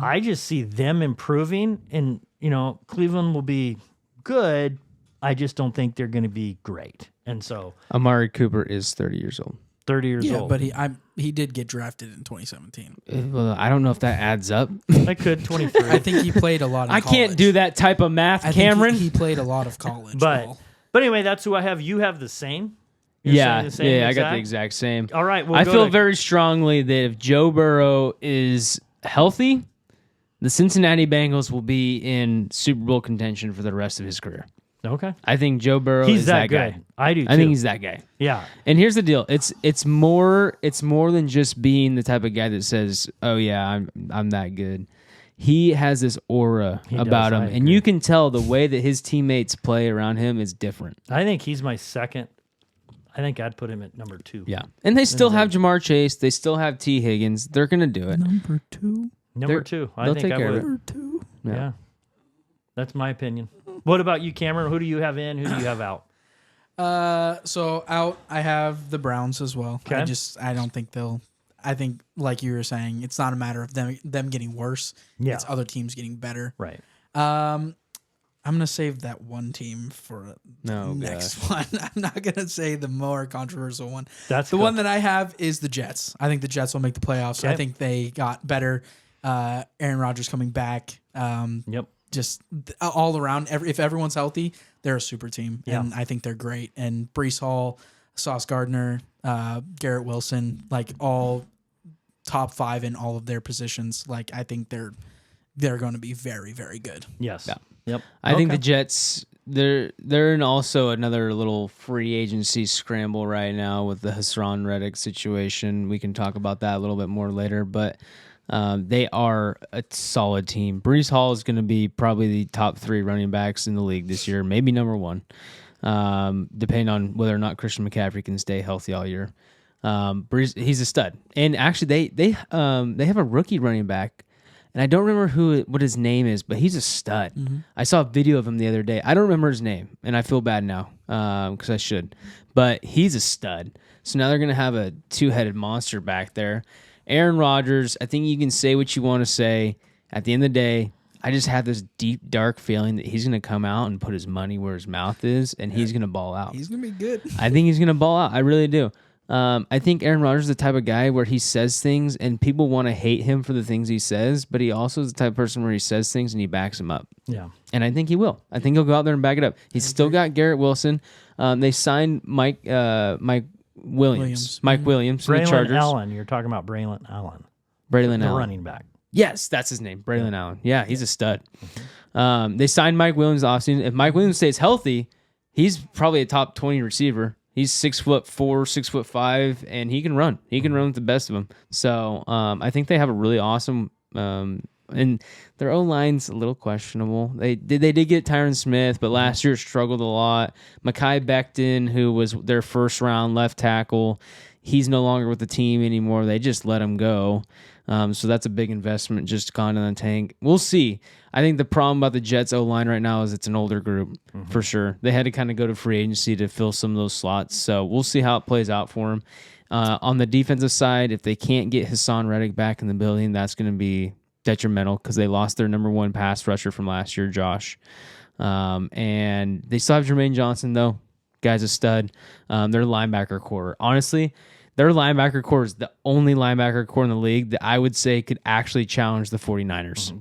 I just see them improving, and, Cleveland will be good. I just don't think they're going to be great. And so Amari Cooper is 30 years old. 30 years old. But he did get drafted in 2017. Well, I don't know if that adds up. I could 23. I think he played a lot of I can't do that type of math, Cameron. He played a lot of college but anyway, that's who I have. You have the same? You're Yeah, saying the same I got exact? the exact same. All right. I feel very strongly that if Joe Burrow is healthy, the Cincinnati Bengals will be in Super Bowl contention for the rest of his career. Okay. I think Joe Burrow He's is that guy. good. I do too. I think he's that guy. Yeah. And here's the deal. It's more than just being the type of guy that says, "Oh yeah, I'm that good." He has this aura about him, and you can tell the way that his teammates play around him is different. I think he's my second. I think I'd put him at number 2. Yeah. And they still have Jamar Chase, they still have T. Higgins. They're going to do it. Number 2. Number 2. I they'll think take I care of would. it. Number 2. Yeah. That's my opinion. What about you, Cameron? Who do you have in? Who do you have out? So out, I have the Browns as well. Okay. I don't think they'll. I think, like you were saying, it's not a matter of them getting worse. Yeah. It's other teams getting better. Right. I'm gonna save that one team for the next one. I'm not gonna say the more controversial one. That's the cool. one that I have is the Jets. I think the Jets will make the playoffs. Okay. I think they got better. Aaron Rodgers coming back. Yep. Just all around. If everyone's healthy, they're a super team, Yeah. and I think they're great. And Breece Hall, Sauce Gardner, Garrett Wilson, like all top 5 in all of their positions. Like I think they're going to be very, very good. Yes. Yeah. Yep. I think the Jets, they're in also another little free agency scramble right now with the Hassan Reddick situation. We can talk about that a little bit more later, but they are a solid team. Breece Hall is going to be probably the top 3 running backs in the league this year, maybe number 1, depending on whether or not Christian McCaffrey can stay healthy all year. Breece, he's a stud, and actually they have a rookie running back. And I don't remember what his name is, but he's a stud. Mm-hmm. I saw a video of him the other day. I don't remember his name, and I feel bad now because I should. But he's a stud. So now they're going to have a 2-headed monster back there. Aaron Rodgers, I think you can say what you want to say. At the end of the day, I just have this deep, dark feeling that he's going to come out and put his money where his mouth is, and he's going to ball out. He's going to be good. I think he's going to ball out. I really do. I think Aaron Rodgers is the type of guy where he says things and people want to hate him for the things he says, but he also is the type of person where he says things and he backs them up. Yeah. And I think he will. I think he'll go out there and back it up. He's still got Garrett Wilson. They signed Mike Williams. Mike Williams from the Braylon Chargers. Allen. You're talking about Braylon Allen. Braylon the Allen. running back. Yes, that's his name. Braylon Allen. Yeah, he's a stud. They signed Mike Williams offseason. If Mike Williams stays healthy, he's probably a top 20 receiver. He's 6'4", 6'5", and he can run. He can run with the best of them. So I think they have a really awesome. And their O-line's a little questionable. They did get Tyron Smith, but last year struggled a lot. Mekhi Becton, who was their first round left tackle, he's no longer with the team anymore. They just let him go. So that's a big investment just gone in the tank. We'll see. I think the problem about the Jets O-line right now is it's an older group for sure. They had to kind of go to free agency to fill some of those slots. So we'll see how it plays out for them. On the defensive side, if they can't get Hassan Reddick back in the building, that's going to be detrimental because they lost their number one pass rusher from last year, Josh. And they still have Jermaine Johnson, though. Guy's a stud. Their linebacker core. Honestly, their linebacker core is the only linebacker core in the league that I would say could actually challenge the 49ers.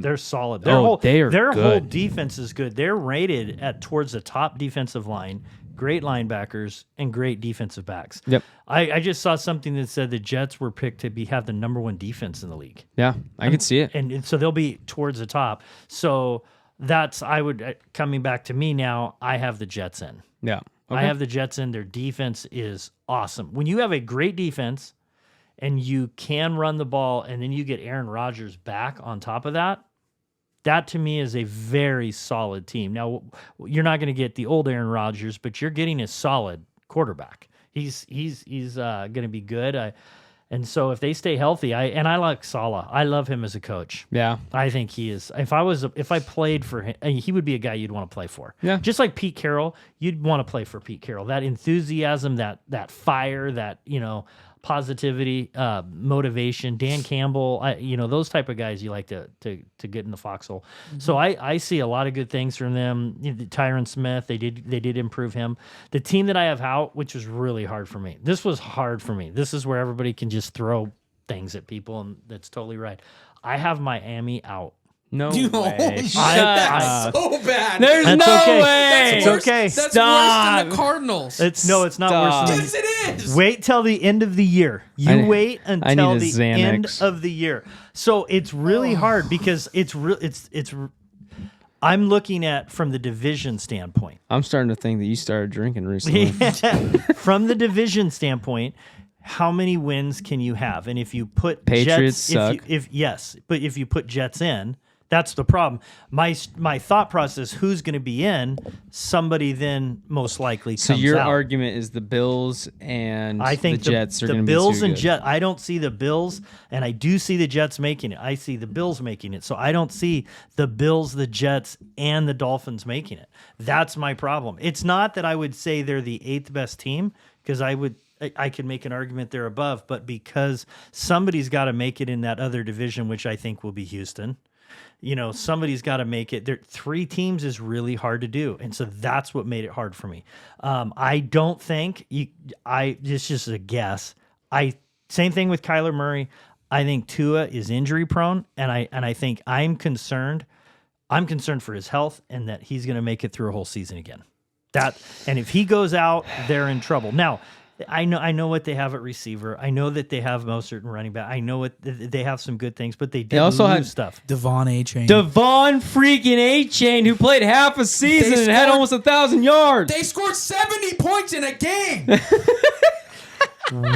They're solid. They are their good. whole defense is good. They're rated at towards the top defensive line, great linebackers, and great defensive backs. Yep. I just saw something that said the Jets were picked to have the number one defense in the league. Yeah, I could see it. And so they'll be towards the top. So coming back to me now, I have the Jets in. Yeah. I have the Jets in. Their defense is awesome. When you have a great defense and you can run the ball and then you get Aaron Rodgers back on top of that, that to me is a very solid team. Now, you're not going to get the old Aaron Rodgers, but you're getting a solid quarterback. He's going to be good. And so if they stay healthy, I like Saleh. I love him as a coach. Yeah. I think he is. If I played for him, he would be a guy you'd want to play for. Yeah. Just like Pete Carroll, you'd want to play for Pete Carroll. That enthusiasm, that fire, that positivity, motivation. Dan Campbell, those type of guys you like to get in the foxhole. Mm-hmm. So I see a lot of good things from them. Tyron Smith, they did improve him. The team that I have out, which was really hard for me. This was hard for me. This is where everybody can just throw things at people, and that's totally right. I have Miami out. No way. That's so bad. There's That's no okay. way. It's okay. That's Stop. worse than the Cardinals. It's not worse than Yes, it is. Wait till the end of the year. Wait until the Xanax. end of the year. So it's really hard because it's I'm looking at from the division standpoint. I'm starting to think that you started drinking recently. From the division standpoint, how many wins can you have? And if you put Patriots Jets, suck. if you put Jets in, that's the problem. My thought process: who's going to be in? Somebody then most likely comes So your out. argument is the Bills and I think the Jets are the going to be Bills too and good. Jets. I don't see the Bills, and I do see the Jets making it. I see the Bills making it. So I don't see the Bills, the Jets, and the Dolphins making it. That's my problem. It's not that I would say they're the 8th best team, because I could make an argument they're above, but because somebody's got to make it in that other division, which I think will be Houston. Somebody's got to make it. 3 teams is really hard to do, and so that's what made it hard for me. I don't think it's just a guess. Same thing with Kyler Murray. I think Tua is injury prone, and I think I'm concerned. I'm concerned for his health and that he's going to make it through a whole season again. And if he goes out, they're in trouble. Now, I know what they have at receiver. I know that they have most certain running back. I know what they have some good things, but they also lose had stuff. Devon A-Chain. Devon freaking A-Chain, who played half a season and had almost 1,000 yards. They scored 70 points in a game.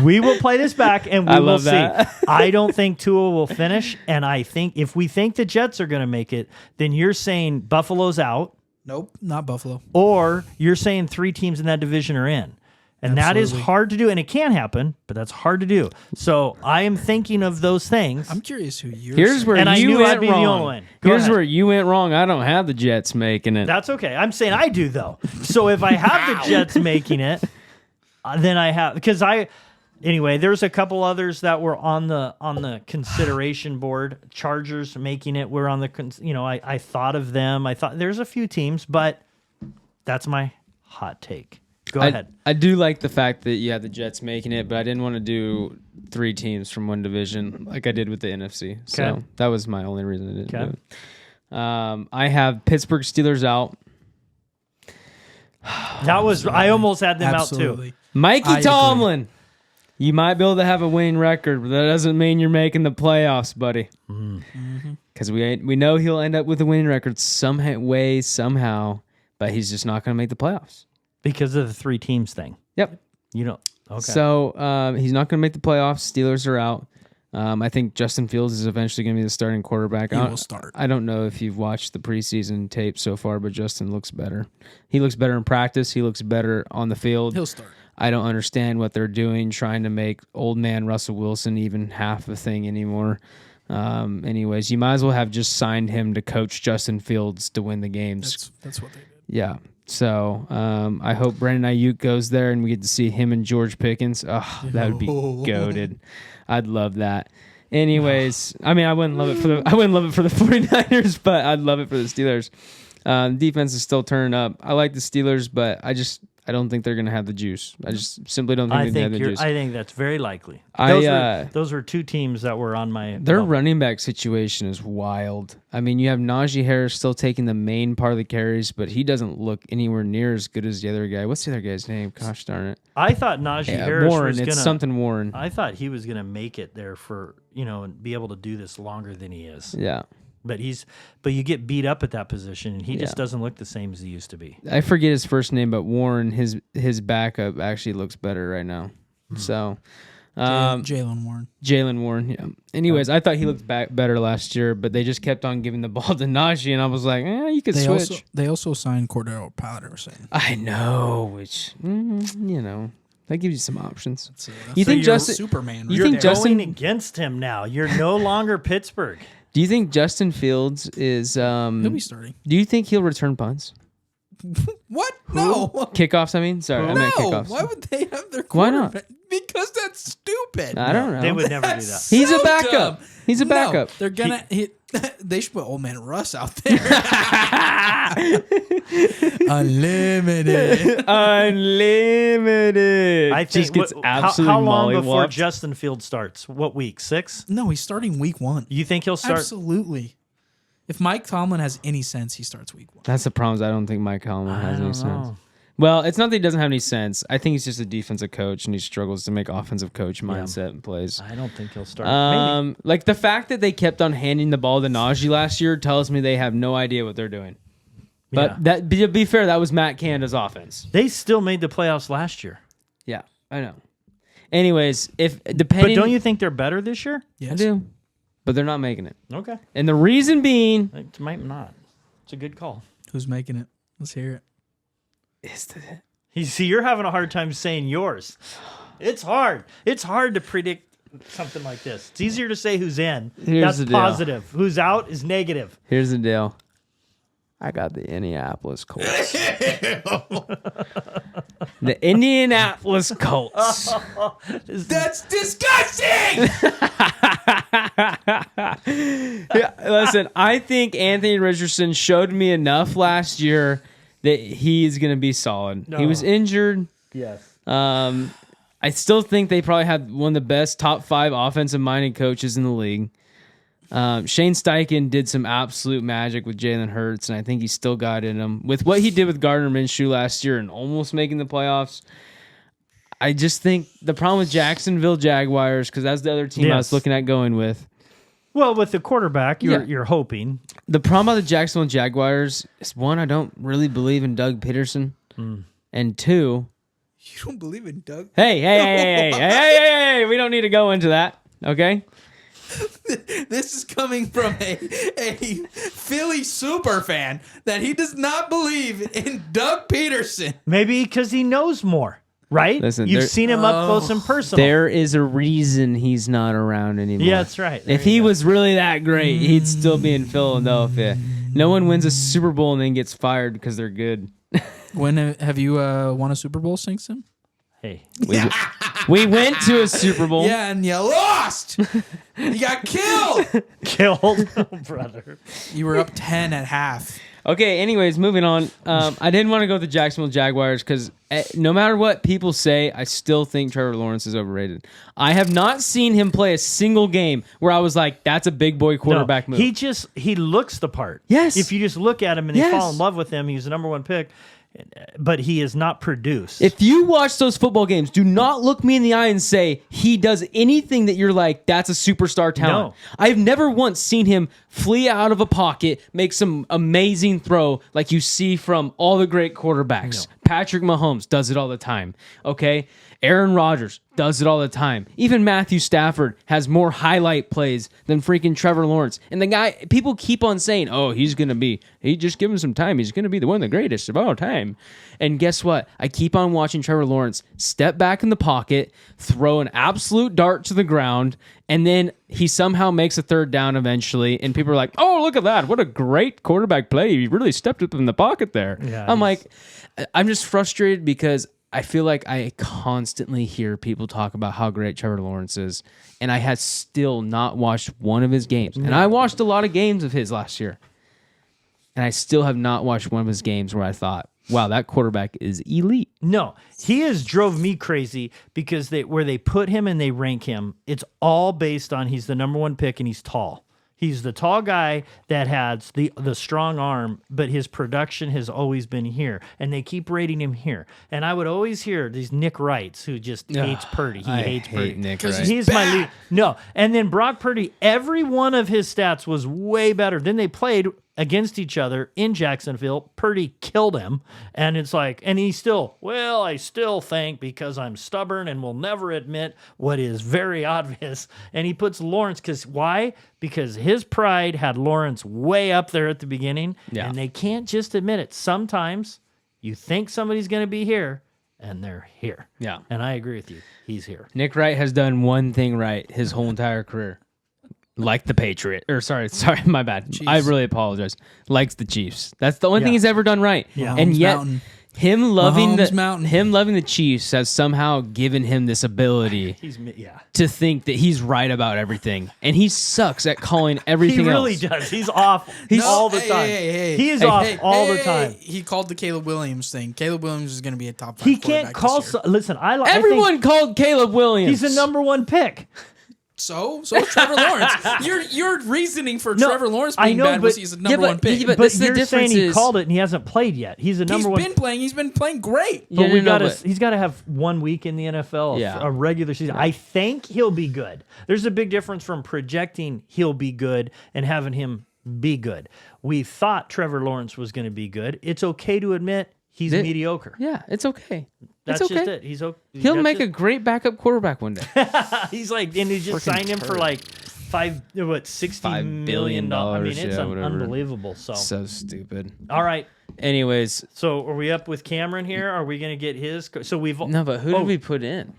We will play this back, and we will see. that. I don't think Tua will finish, and I think if we think the Jets are going to make it, then you're saying Buffalo's out, Nope, not Buffalo. or you're saying 3 teams in that division are in. And that is hard to do, and it can happen, but that's hard to do. So I am thinking of those things. I'm curious who you're Here's saying. where And I you knew went I'd be the wrong. only one. Go Here's ahead. where you went wrong. I don't have the Jets making it. That's okay. I'm saying I do, though. So if I have the Jets making it, then I have, because anyway, there's a couple others that were on the consideration board. Chargers making it. We're on the, I thought of them. I thought there's a few teams, but that's my hot take. Go ahead. I do like the fact that you have the Jets making it, but I didn't want to do 3 teams from one division like I did with the NFC. So Okay. that was my only reason I didn't Okay. do it. I have Pittsburgh Steelers out. I almost had them out too. Absolutely. Mikey I agree. Tomlin. You might be able to have a winning record, but that doesn't mean you're making the playoffs, buddy. Because we know he'll end up with a winning record some way, somehow. but he's just not going to make the playoffs. Because of the 3 teams thing. Yep. You don't. Okay. So he's not going to make the playoffs. Steelers are out. I think Justin Fields is eventually going to be the starting quarterback. He will start. I don't know if you've watched the preseason tape so far, but Justin looks better. He looks better in practice. He looks better on the field. He'll start. I don't understand what they're doing, trying to make old man Russell Wilson even half a thing anymore. Anyways, you might as well have just signed him to coach Justin Fields to win the games. That's what they did. Yeah. So I hope Brandon Ayuk goes there and we get to see him and George Pickens. Oh, that would be goated. I'd love that. Anyways, I mean, I wouldn't love it for the 49ers, but I'd love it for the Steelers. Defense is still turning up. I like the Steelers, but I don't think they're going to have the juice. I just simply don't think they have the juice. I think that's very likely. Those were 2 teams that were on my... Their running back situation is wild. I mean, you have Najee Harris still taking the main part of the carries, but he doesn't look anywhere near as good as the other guy. What's the other guy's name? Gosh darn it. I thought Najee Harris Warren. was going to... It's something Warren. I thought he was going to make it there for, and be able to do this longer than he is. Yeah. But you get beat up at that position, and he just doesn't look the same as he used to be. I forget his first name, but Warren, his backup actually looks better right now. So, Jalen Warren. Jalen Warren. Yeah. Anyways, I thought he looked better last year, but they just kept on giving the ball to Najee, and I was like, you could switch. They also signed Cordero Patterson. I know, which that gives you some options. You think Justin Superman? You're going against him now. You're no longer Pittsburgh. Do you think Justin Fields is... he'll be starting. Do you think he'll return punts? What? No. Kickoffs, I mean? Sorry, I meant kickoffs. Why would they have their quarterback? Why not? Because that's stupid. I don't know. They would never do that. He's a backup. He's a backup. They're going to... They should put old man Russ out there. Unlimited. I think just gets absolutely how long before mollywopped. Justin Fields starts? What week? 6? No, he's starting week 1. You think he'll start? Absolutely. If Mike Tomlin has any sense, he starts week 1. That's the problem. I don't think Mike Tomlin has any sense. know. Well, it's not that he doesn't have any sense. I think he's just a defensive coach, and he struggles to make offensive coach mindset and plays. I don't think he'll start. Maybe. Like the fact that they kept on handing the ball to Najee last year tells me they have no idea what they're doing. But to be fair, that was Matt Canada's offense. They still made the playoffs last year. Yeah, I know. Anyways, depending, But don't you think they're better this year? Yes. I do, but they're not making it. Okay. And the reason being It might not. It's a good call. Who's making it? Let's hear it. is that See, you're having a hard time saying yours. It's hard. It's hard to predict something like this. It's easier to say who's in. Here's That's the deal. positive. Who's out is negative. Here's the deal. I got the Indianapolis Colts. The Indianapolis Colts. That's disgusting. Yeah, listen, I think Anthony Richardson showed me enough last year that he is going to be solid. He was injured. Yes. I still think they probably had one of the best top 5 offensive-minded coaches in the league. Shane Steichen did some absolute magic with Jalen Hurts, and I think he still got in him. With what he did with Gardner Minshew last year and almost making the playoffs, I just think the problem with Jacksonville Jaguars, because that's the other team I was looking at going with. Well, with the quarterback, you're hoping. The problem about the Jacksonville Jaguars is, 1, I don't really believe in Doug Peterson, and 2, You don't believe in Doug? hey, we don't need to go into that, okay? This is coming from a Philly super fan that he does not believe in Doug Peterson. Maybe because he knows more, right? Listen, You've seen him up close and personal. There is a reason he's not around anymore. Yeah, that's right. If he was really that great, he'd still be in Philadelphia. No one wins a Super Bowl and then gets fired because they're good. When have you won a Super Bowl, Singson? Hey. We went to a Super Bowl. Yeah, and you lost. You got killed. Killed, brother. You were up 10 at half. Okay, anyways, moving on. I didn't want to go with the Jacksonville Jaguars because no matter what people say, I still think Trevor Lawrence is overrated. I have not seen him play a single game where I was like, that's a big boy quarterback move. He looks the part. Yes. If you just look at him and you fall in love with him, he's the number 1 pick. but he is not produced. If you watch those football games, do not look me in the eye and say he does anything that you're like, that's a superstar talent. No. I've never once seen him flee out of a pocket, make some amazing throw like you see from all the great quarterbacks. Patrick Mahomes does it all the time. Okay? Aaron Rodgers does it all the time. Even Matthew Stafford has more highlight plays than freaking Trevor Lawrence. And the guy, people keep on saying, oh, he just give him some time. He's going to be one of the greatest of all time. And guess what? I keep on watching Trevor Lawrence step back in the pocket, throw an absolute dart to the ground, and then he somehow makes a third down eventually. And people are like, oh, look at that. What a great quarterback play. He really stepped up in the pocket there. Yeah, I'm just frustrated because I feel like I constantly hear people talk about how great Trevor Lawrence is, and I had still not watched one of his games. And I watched a lot of games of his last year, and I still have not watched one of his games where I thought, wow, that quarterback is elite. No, he has drove me crazy because where they put him and they rank him, it's all based on he's the number 1 pick and he's tall. He's the tall guy that has the strong arm, but his production has always been here, and they keep rating him here. And I would always hear these Nick Wrights who just hates Purdy. He hates Purdy. Nick Wright. He's my lead. No, and then Brock Purdy, every one of his stats was way better. Then they played against each other in Jacksonville. Purdy killed him, and it's like, and he still, well, I still think because I'm stubborn and will never admit what is very obvious. And he puts Lawrence, because why? Because his pride had Lawrence way up there at the beginning, and they can't just admit it. Sometimes you think somebody's going to be here, and they're here. Yeah. And I agree with you. He's here. Nick Wright has done one thing right his whole entire career. Like the Patriot. Or sorry, my bad. Chiefs. I really apologize. Likes the Chiefs. That's the only thing he's ever done right. Yeah. And Mahomes yet Mountain. him loving Mahomes the Chiefs has somehow given him this ability to think that he's right about everything. And he sucks at calling everything He really else. does. He's off all the time. He is off all the time. He called the Caleb Williams thing. Caleb Williams is going to be a top 5 He can't quarterback call. this year. Listen, Everyone called Caleb Williams. He's a number 1 pick. So is Trevor Lawrence. Your reasoning for Trevor Lawrence being bad was he's a number 1 pick. but But the you're saying difference he is- called it and he hasn't played yet. He's a number 1. He's been playing great. But Yeah, he's got to have 1 week in the NFL, a regular season. I think he'll be good. There's a big difference from projecting he'll be good and having him be good. We thought Trevor Lawrence was going to be good. It's okay to admit he's mediocre. Yeah, it's okay. That's it's okay. just it. He'll make a great backup quarterback one day. He's like, and he just signed him for like $60 billion. I mean, it's whatever. unbelievable. So stupid. All right. Anyways, So are we up with Cameron here? Are we going to get his? So we've no, but who did we put in?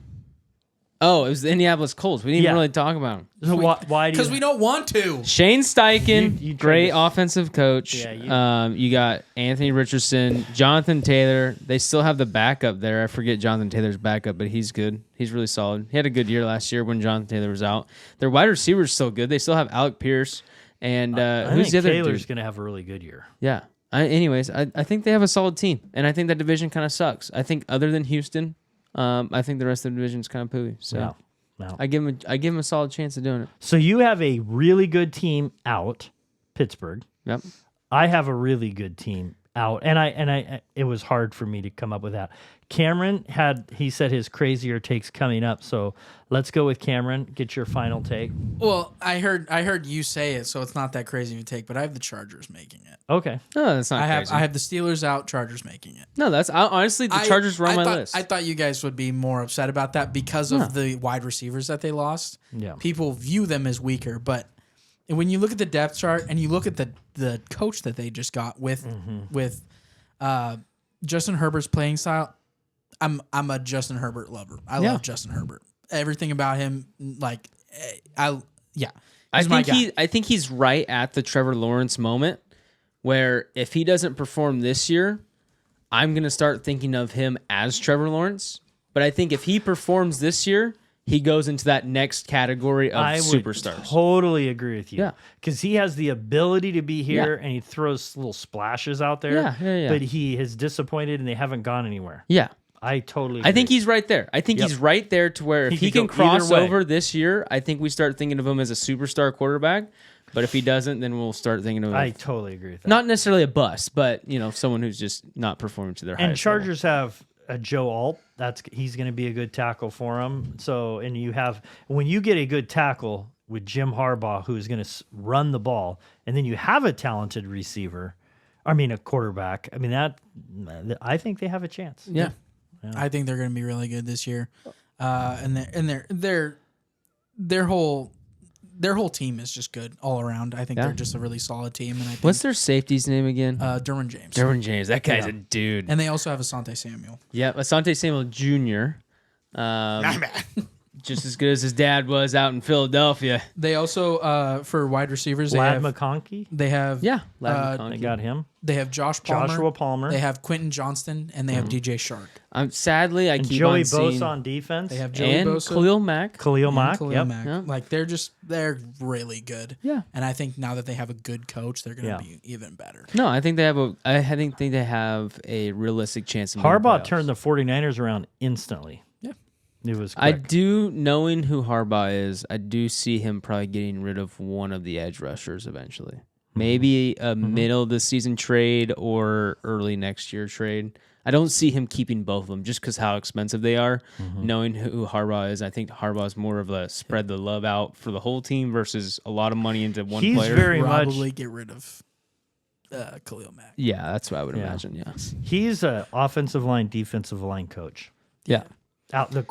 Oh, it was the Indianapolis Colts. We didn't even really talk about him. So why do Because you? we don't want to. Shane Steichen, You tried great to- offensive coach. Yeah, you got Anthony Richardson, Jonathan Taylor. They still have the backup there. I forget Jonathan Taylor's backup, but he's good. He's really solid. He had a good year last year when Jonathan Taylor was out. Their wide receivers still good. They still have Alec Pierce and I who's think the other Taylor's dude? going to have a really good year. Yeah. I think they have a solid team, and I think that division kind of sucks. I think other than Houston, I think the rest of the division's kind of pooey. So. No. I give him a solid chance of doing it. So you have a really good team out, Pittsburgh. Yep. I have a really good team out, and I it was hard for me to come up with that. Cameron he said his crazier takes coming up, so let's go with Cameron. Get your final take. Well, I heard you say it, so it's not that crazy of a take. But I have the Chargers making it. Okay. No, that's not crazy. I have the Steelers out, Chargers making it. No, honestly the Chargers were on my list. I thought you guys would be more upset about that because of the wide receivers that they lost. Yeah. People view them as weaker, but when you look at the depth chart and you look at the coach that they just got with Justin Herbert's playing style, I'm a Justin Herbert lover. I love Justin Herbert. Everything about him, like I think he's right at the Trevor Lawrence moment where if he doesn't perform this year, I'm going to start thinking of him as Trevor Lawrence. But I think if he performs this year, he goes into that next category of superstars. I totally agree with you. Yeah. Because he has the ability to be here and he throws little splashes out there. Yeah. But he is disappointed and they haven't gone anywhere. Yeah. I totally I think agree. he's right there. I think Yep. he's right there to where if he could can go either cross way. over this year, I think we start thinking of him as a superstar quarterback. But if he doesn't, then we'll start thinking of him. I totally agree with that. Not necessarily a bust, but someone who's just not performing to their And highest level. Chargers have a Joe Alt. He's going to be a good tackle for him. So, and you have when you get a good tackle with Jim Harbaugh, who's going to run the ball, and then you have a talented receiver. I mean, a quarterback. I mean I think they have a chance. Yeah. I think they're going to be really good this year. And their whole team is just good all around. I think Yeah. they're just a really solid team. And I think What's their safety's name again? Derwin James. Derwin James. That guy's a dude. And they also have Asante Samuel. Yeah, Asante Samuel Jr. Just as good as his dad was out in Philadelphia. They also for wide receivers they Lad have McConkey. they have Yeah, They got him. they have Joshua Palmer. They have Quentin Johnston and they have DJ Shark. Sadly, I And keep Joey on seeing Bosa on defense. They have Joey and Bosa, Khalil Mack. Khalil Mack. Khalil Yep. Mack. Yeah. Like they're really good. Yeah. And I think now that they have a good coach, they're going to Yeah. be even better. No, I think they have a realistic chance. Of making Harbaugh playoffs. turned the 49ers around instantly. Yeah. It was I quick. do, knowing who Harbaugh is, I do see him probably getting rid of one of the edge rushers eventually. Maybe a middle of the season trade or early next year trade. I don't see him keeping both of them just because how expensive they are. Knowing who Harbaugh is, I think Harbaugh is more of a spread the love out for the whole team versus a lot of money into one He's player. very Probably much. get rid of Khalil Mack. Yeah, that's what I would Yeah. imagine. Yes. He's a offensive line, defensive line coach. Yeah. Out the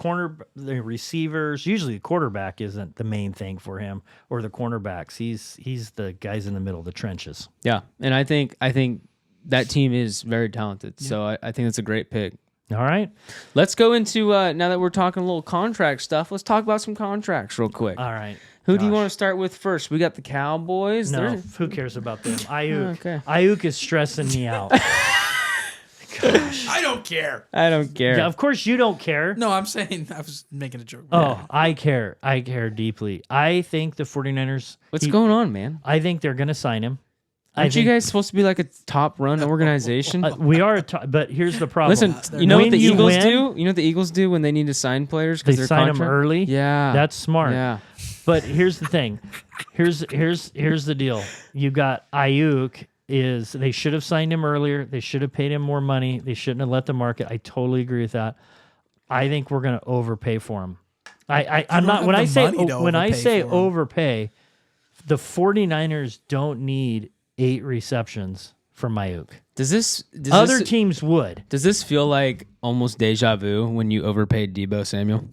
receivers, usually the quarterback isn't the main thing for him, or the cornerbacks. He's the guys in the middle, the trenches. Yeah, and I think that team is very talented. So I think it's a great pick. All right, Let's go into now that we're talking a little contract stuff. Let's talk about some contracts real quick. all right. Who do you Gosh. want to start with first? We got the Cowboys. No, They're- who cares about them? Ayuk. Okay. Ayuk is stressing me out. I don't care. I don't care. Yeah, of course you don't care. No, I'm saying I was making a joke. Oh, I care. I care deeply. I think the 49ers. What's going on, man? I think they're going to sign him. Aren't you guys supposed to be like a top run organization? We are, but here's the problem. Listen, you know When what the you Eagles win, do? You know what the Eagles do when they need to sign players They because they're sign them contract? early. Yeah, That's smart. Yeah, But here's the thing. Here's the deal. You got Ayuk. They should have signed him earlier. They should have paid him more money. They shouldn't have let the market. I totally agree with that. I think we're going to overpay for him. I'm not have when the I say money to when I overpay say for him. overpay, the 49ers don't need 8 receptions from Ayuk. Other teams would. Does this feel like almost deja vu when you overpaid Deebo Samuel?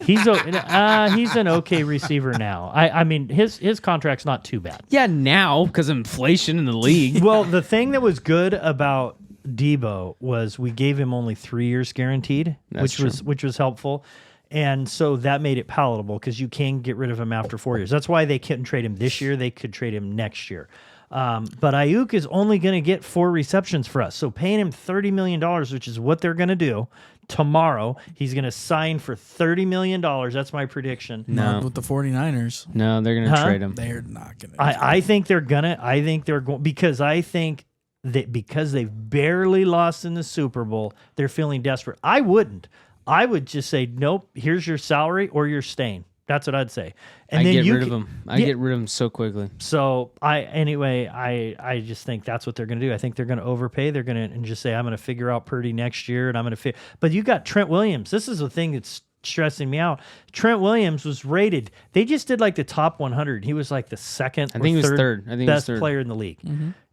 He's an okay receiver now. I mean his contract's not too bad. Yeah, now because of inflation in the league. Well, the thing that was good about Deebo was we gave him only 3 years guaranteed, That's which was helpful. And so that made it palatable because you can get rid of him after 4 years. That's why they couldn't trade him this year. They could trade him next year. But Ayuk is only going to get 4 receptions for us. So paying him $30 million, which is what they're going to do tomorrow, he's going to sign for $30 million. That's my prediction. Not with the 49ers. No, they're gonna trade him. They're not going to. I think they're gonna. I think they're going because I think that because they've barely lost in the Super Bowl, they're feeling desperate. I wouldn't. I would just say, nope. Here's your salary, or you're staying. That's what I'd say. And I then get you rid of can- him. I Yeah. get rid of him so quickly. So I just think that's what they're going to do. I think they're going to overpay. They're going to and just say, I'm going to figure out Purdy next year, and I'm going to. But you got Trent Williams. This is the thing that's stressing me out. Trent Williams was rated. They just did like the top 100. He was like the second. I think or he was third. I think he was best third. player in the league.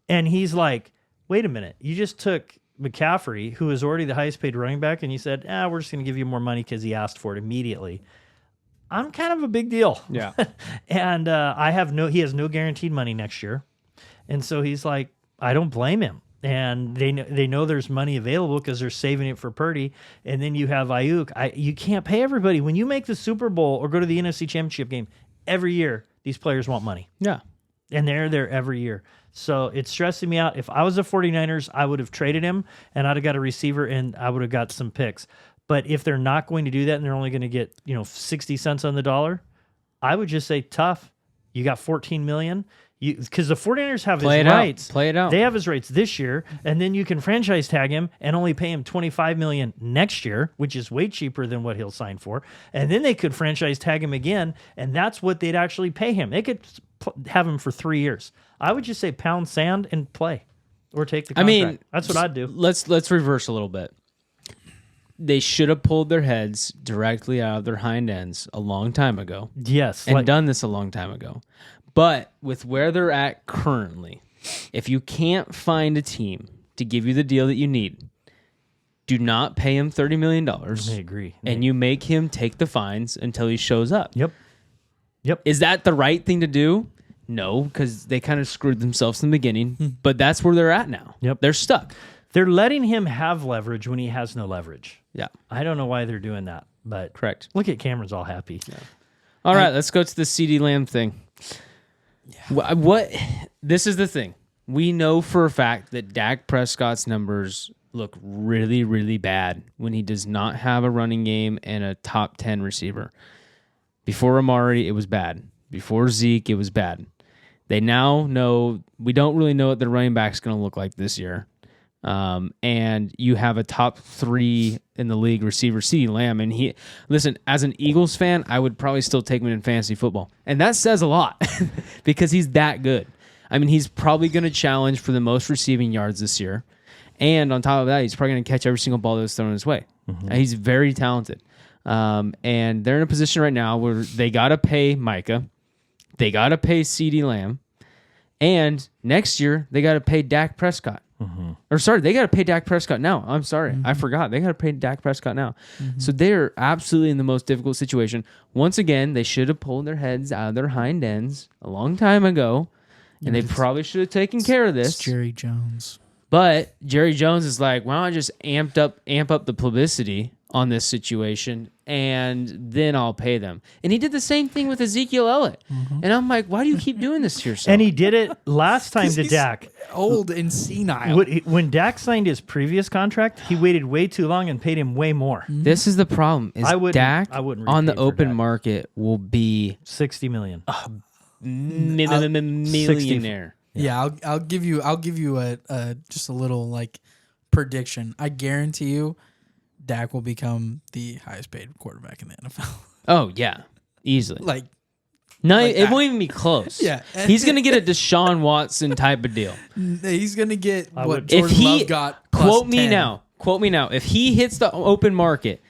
And he's like, wait a minute, you just took McCaffrey, who is already the highest paid running back, and you said, we're just going to give you more money because he asked for it immediately. I'm kind of a big deal. Yeah. And he has no guaranteed money next year. And so he's like, I don't blame him. And they know there's money available because they're saving it for Purdy. And then you have Ayuk. You can't pay everybody. When you make the Super Bowl or go to the NFC Championship game, every year these players want money. Yeah. And they're there every year. So it's stressing me out. If I was the 49ers, I would have traded him and I'd have got a receiver and I would have got some picks. But if they're not going to do that and they're only going to get 60 cents on the dollar, I would just say tough. You got $14 million. Because the 49ers have Play his it out. rights. Play it out. They have his rights this year, and then you can franchise tag him and only pay him $25 million next year, which is way cheaper than what he'll sign for. And then they could franchise tag him again, and that's what they'd actually pay him. They could have him for 3 years. I would just say pound sand and play, or take the contract. That's what I'd do. Let's reverse a little bit. They should have pulled their heads directly out of their hind ends a long time ago. Yes, And done this a long time ago. But with where they're at currently, if you can't find a team to give you the deal that you need, do not pay him $30 million. I agree. And you make him take the fines until he shows up. Yep. Is that the right thing to do? No, because they kind of screwed themselves in the beginning. But that's where they're at now. Yep. They're stuck. They're letting him have leverage when he has no leverage. Yeah. I don't know why they're doing that, but Correct. look at Cameron's all happy. Yeah. All right, let's go to the CeeDee Lamb thing. Yeah. What? This is the thing. We know for a fact that Dak Prescott's numbers look really, really bad when he does not have a running game and a top 10 receiver. Before Amari, it was bad. Before Zeke, it was bad. They now know, we don't really know what the running back's going to look like this year. And you have a top 3 in the league receiver, CeeDee Lamb. And listen, as an Eagles fan, I would probably still take him in fantasy football. And that says a lot because he's that good. I mean, he's probably going to challenge for the most receiving yards this year. And on top of that, he's probably going to catch every single ball that's thrown his way. Mm-hmm. He's very talented. And they're in a position right now where they got to pay Micah. They got to pay CeeDee Lamb. And next year, they got to pay Dak Prescott. Mm-hmm. Or sorry, they got to pay Dak Prescott now. I'm sorry. Mm-hmm. I forgot. They got to pay Dak Prescott now. Mm-hmm. So they're absolutely in the most difficult situation. Once again, they should have pulled their heads out of their hind ends a long time ago. And they probably should have taken care of this. It's Jerry Jones. But Jerry Jones is like, why don't I just amp up the publicity on this situation, and then I'll pay them. And he did the same thing with Ezekiel Elliott. Mm-hmm. And I'm like, why do you keep doing this to yourself? And he did it last time to Dak. Old and senile. When Dak signed his previous contract, he waited way too long and paid him way more. This is the problem. Dak I wouldn't on the repay for open Dak. market will be $60 million. millionaire. Yeah, I'll give you a just a little like prediction. I guarantee you, Dak will become the highest paid quarterback in the NFL. Oh yeah, easily. Like it won't even be close. Yeah. He's gonna get a Deshaun Watson type of deal. He's gonna get what If Jordan he Love got. Plus quote me 10. now. Quote me now. If he hits the open market,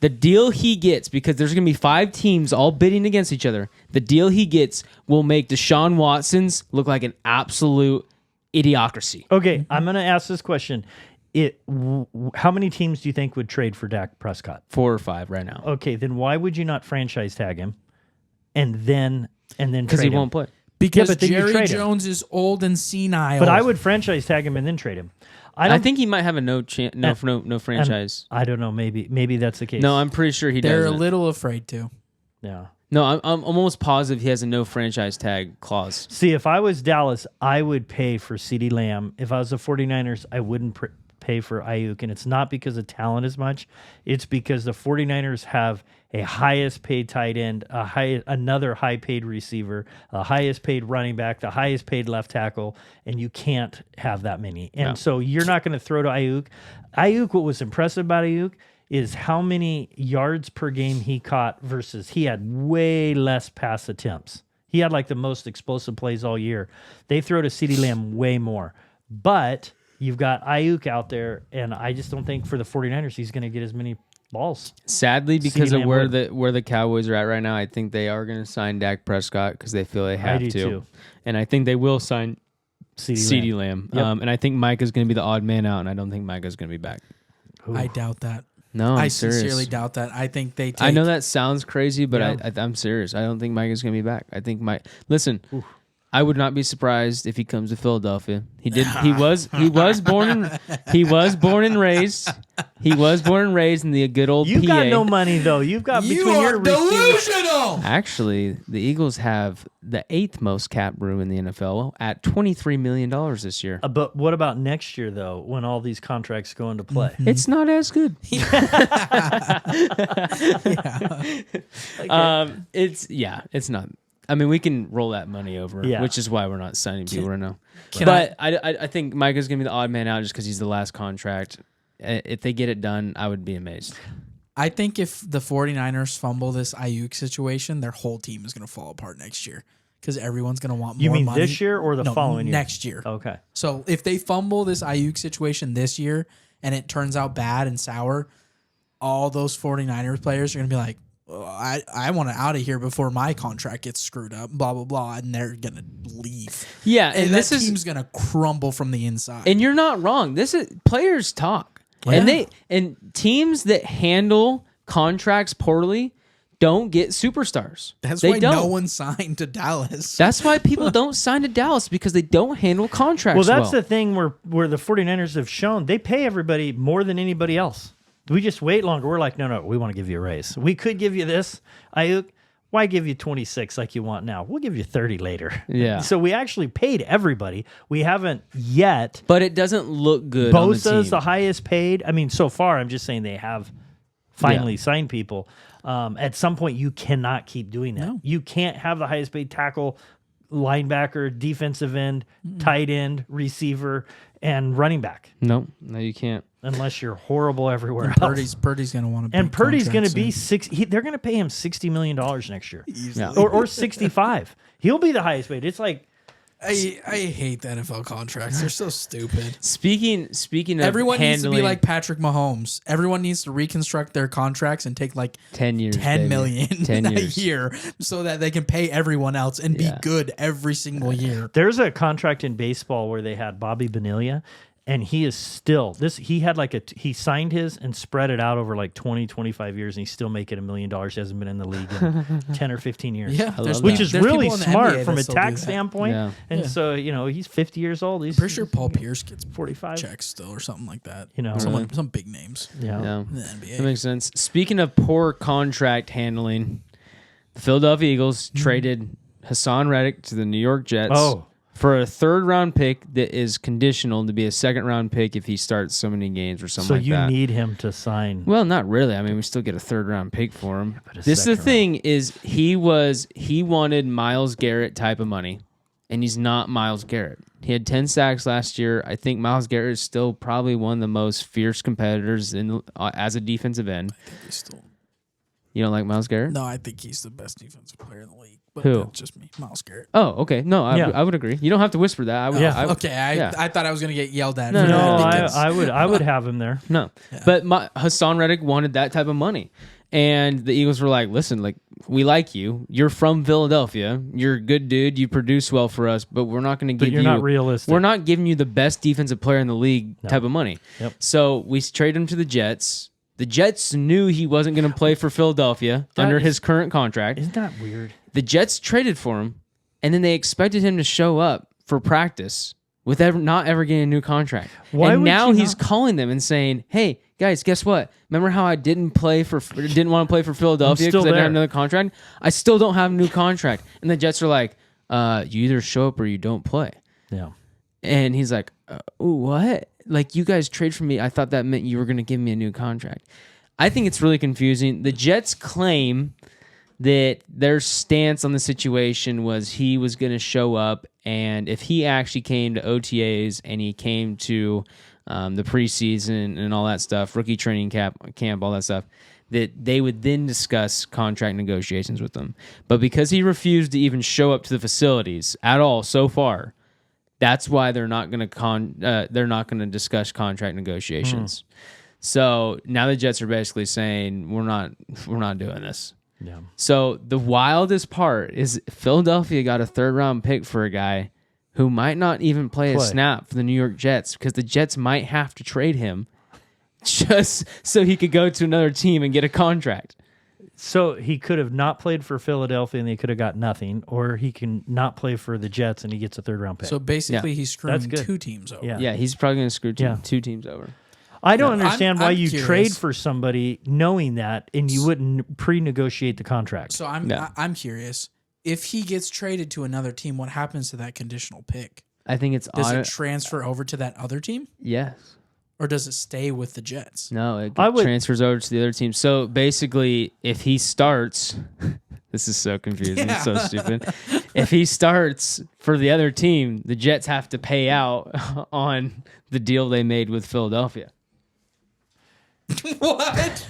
the deal he gets, because there's going to be 5 teams all bidding against each other, the deal he gets will make Deshaun Watson's look like an absolute idiocracy. Okay, I'm going to ask this question. How many teams do you think would trade for Dak Prescott? 4 or 5 right now. Okay, then why would you not franchise tag him and then Because he trade him? won't play. Because but then you Jerry trade him. Jones is old and senile. But I would franchise tag him and then trade him. I think he might have a no franchise. I don't know. Maybe that's the case. No, I'm pretty sure he They're doesn't. a little afraid to. Yeah. No, I'm almost positive he has a no franchise tag clause. See, if I was Dallas, I would pay for CeeDee Lamb. If I was the 49ers, I wouldn't pay for Ayuk. And it's not because of talent as much. It's because the 49ers have a highest paid tight end, another high paid receiver, a highest paid running back, the highest paid left tackle, and you can't have that many. And so you're not going to throw to Ayuk. Ayuk, what was impressive about Ayuk is how many yards per game he caught versus he had way less pass attempts. He had like the most explosive plays all year. They throw to CeeDee Lamb way more. But you've got Ayuk out there, and I just don't think for the 49ers he's going to get as many balls. Sadly, because of CeeDee Lamb where the Cowboys are at right now, I think they are going to sign Dak Prescott because they feel they have do to. too. And I think they will sign CeeDee Lamb. Yep. And I think Micah's going to be the odd man out, and I don't think Micah's going to be back. I doubt that. No, I I'm serious. sincerely doubt that. I think they take... I know that sounds crazy, but Yeah. I'm serious. I don't think Micah's going to be back. I think Listen, I would not be surprised if he comes to Philadelphia. He was born and raised. He was born and raised in the good old You've PA. got no money, though. You've got You between are your receivers. delusional! Actually, the Eagles have the 8th most cap room in the NFL at $23 million this year. But what about next year, though, when all these contracts go into play? It's not as good. It's not. I mean, we can roll that money over, Yeah. which is why we're not signing people right now. Can But I think Micah's going to be the odd man out just because he's the last contract. If they get it done, I would be amazed. I think if the 49ers fumble this Ayuk situation, their whole team is going to fall apart next year because everyone's going to want more You mean money. this year or the following year? Next year. Okay. So if they fumble this Ayuk situation this year and it turns out bad and sour, all those 49ers players are going to be like, oh, I want to out of here before my contract gets screwed up, blah, blah, blah, and they're going to leave. Yeah, And and that this team's is, going to crumble from the inside. and you're not wrong. This is players talk, and teams that handle contracts poorly don't get superstars. That's they why don't. no one signed to Dallas. That's why people don't sign to Dallas because they don't handle contracts Well, that's the thing where the 49ers have shown they pay everybody more than anybody else. We just wait longer. We're like, no, we want to give you a raise. We could give you this, Ayuk. Why give you 26 like you want now? We'll give you 30 later. Yeah. So we actually paid everybody. We haven't yet. But it doesn't look good on the team. Bosa's the highest paid. I mean, so far, I'm just saying they have finally signed people. At some point, you cannot keep doing that. No. You can't have the highest paid tackle, linebacker, defensive end, tight end, receiver, and running back, No, you can't. unless you're horrible everywhere And else. Purdy's going to want to. And Purdy's going to be they're going to pay him $60 million next year, Yeah. or 65. He'll be the highest paid. It's like I hate the NFL contracts. They're so stupid. Speaking of Everyone needs to be handling like Patrick Mahomes. Everyone needs to reconstruct their contracts and take like 10 years, 10 baby. million 10 a years. year so that they can pay everyone else and be Yeah. good every single year. there's a contract in baseball where they had Bobby Bonilla, and he is still he had like he signed his and spread it out over like 20, 25 years, and he's still making $1 million. He hasn't been in the league in 10 or 15 years. Yeah, love Which that. is there's really people in the smart NBA from that a still do tax that. standpoint. Yeah. And Yeah. so, he's 50 years old. He's Pretty sure Paul Pierce gets 45. checks still or something like that. Really? Some big names Yeah. Yeah. in the That NBA. makes sense. Speaking of poor contract handling, the Philadelphia Eagles traded Hassan Reddick to the New York Jets for a third-round pick that is conditional to be a second-round pick if he starts so many games or something So like you that. need him to sign. Well, not really. I mean, we still get a third-round pick for him. but a This is the second thing: is he wanted Myles Garrett type of money, and he's not Myles Garrett. He had 10 sacks last year. I think Myles Garrett is still probably one of the most fierce competitors as a defensive end. I think he's still. You don't like Myles Garrett? No, I think he's the best defensive player in the league. But Who? That's just me, Myles Garrett. Oh, okay. No, Yeah. I would agree. You don't have to whisper that. Okay, I thought I was going to get yelled at. No, for No, that because- I would have him there. No. Yeah. But Hassan Reddick wanted that type of money. And the Eagles were like, listen, like, we like you. You're from Philadelphia. You're a good dude. You produce well for us, but we're not going to But give you're you. not realistic. We're not giving you the best defensive player in the league type of money. Yep. So we traded him to the Jets. The Jets knew he wasn't going to play for Philadelphia under his current contract. Isn't that weird? The Jets traded for him, and then they expected him to show up for practice with not ever getting a new contract. Why and would now you he's not- calling them and saying, "Hey guys, guess what? Remember how I didn't want to play for Philadelphia still because I didn't there." have another contract? I still don't have a new contract." And the Jets are like, "You either show up or you don't play." Yeah. And he's like, "What? Like you guys trade for me? I thought that meant you were going to give me a new contract." I think it's really confusing. The Jets claim that their stance on the situation was he was going to show up, and if he actually came to OTAs and he came to the preseason and all that stuff, rookie training camp, all that stuff, that they would then discuss contract negotiations with them. But because he refused to even show up to the facilities at all so far, that's why they're not going to discuss contract negotiations. So now the Jets are basically saying we're not doing this. Yeah. So the wildest part is Philadelphia got a third-round pick for a guy who might not even play a snap for the New York Jets because the Jets might have to trade him just so he could go to another team and get a contract. So he could have not played for Philadelphia and they could have got nothing, or he can not play for the Jets and he gets a third-round pick. So basically, he's screwing That's good. two teams over. Yeah. Yeah, he's probably going to screw Yeah. two teams over. I don't No, understand why I'm you curious. trade for somebody knowing that and you wouldn't pre-negotiate the contract. So I'm curious. If he gets traded to another team, what happens to that conditional pick? I think it's Does on it transfer over to that other team, Yes. or does it stay with the Jets? No, it I would- transfers over to the other team. So basically, if he starts, This is so confusing. It's so stupid. If he starts for the other team, the Jets have to pay out on the deal they made with Philadelphia. What?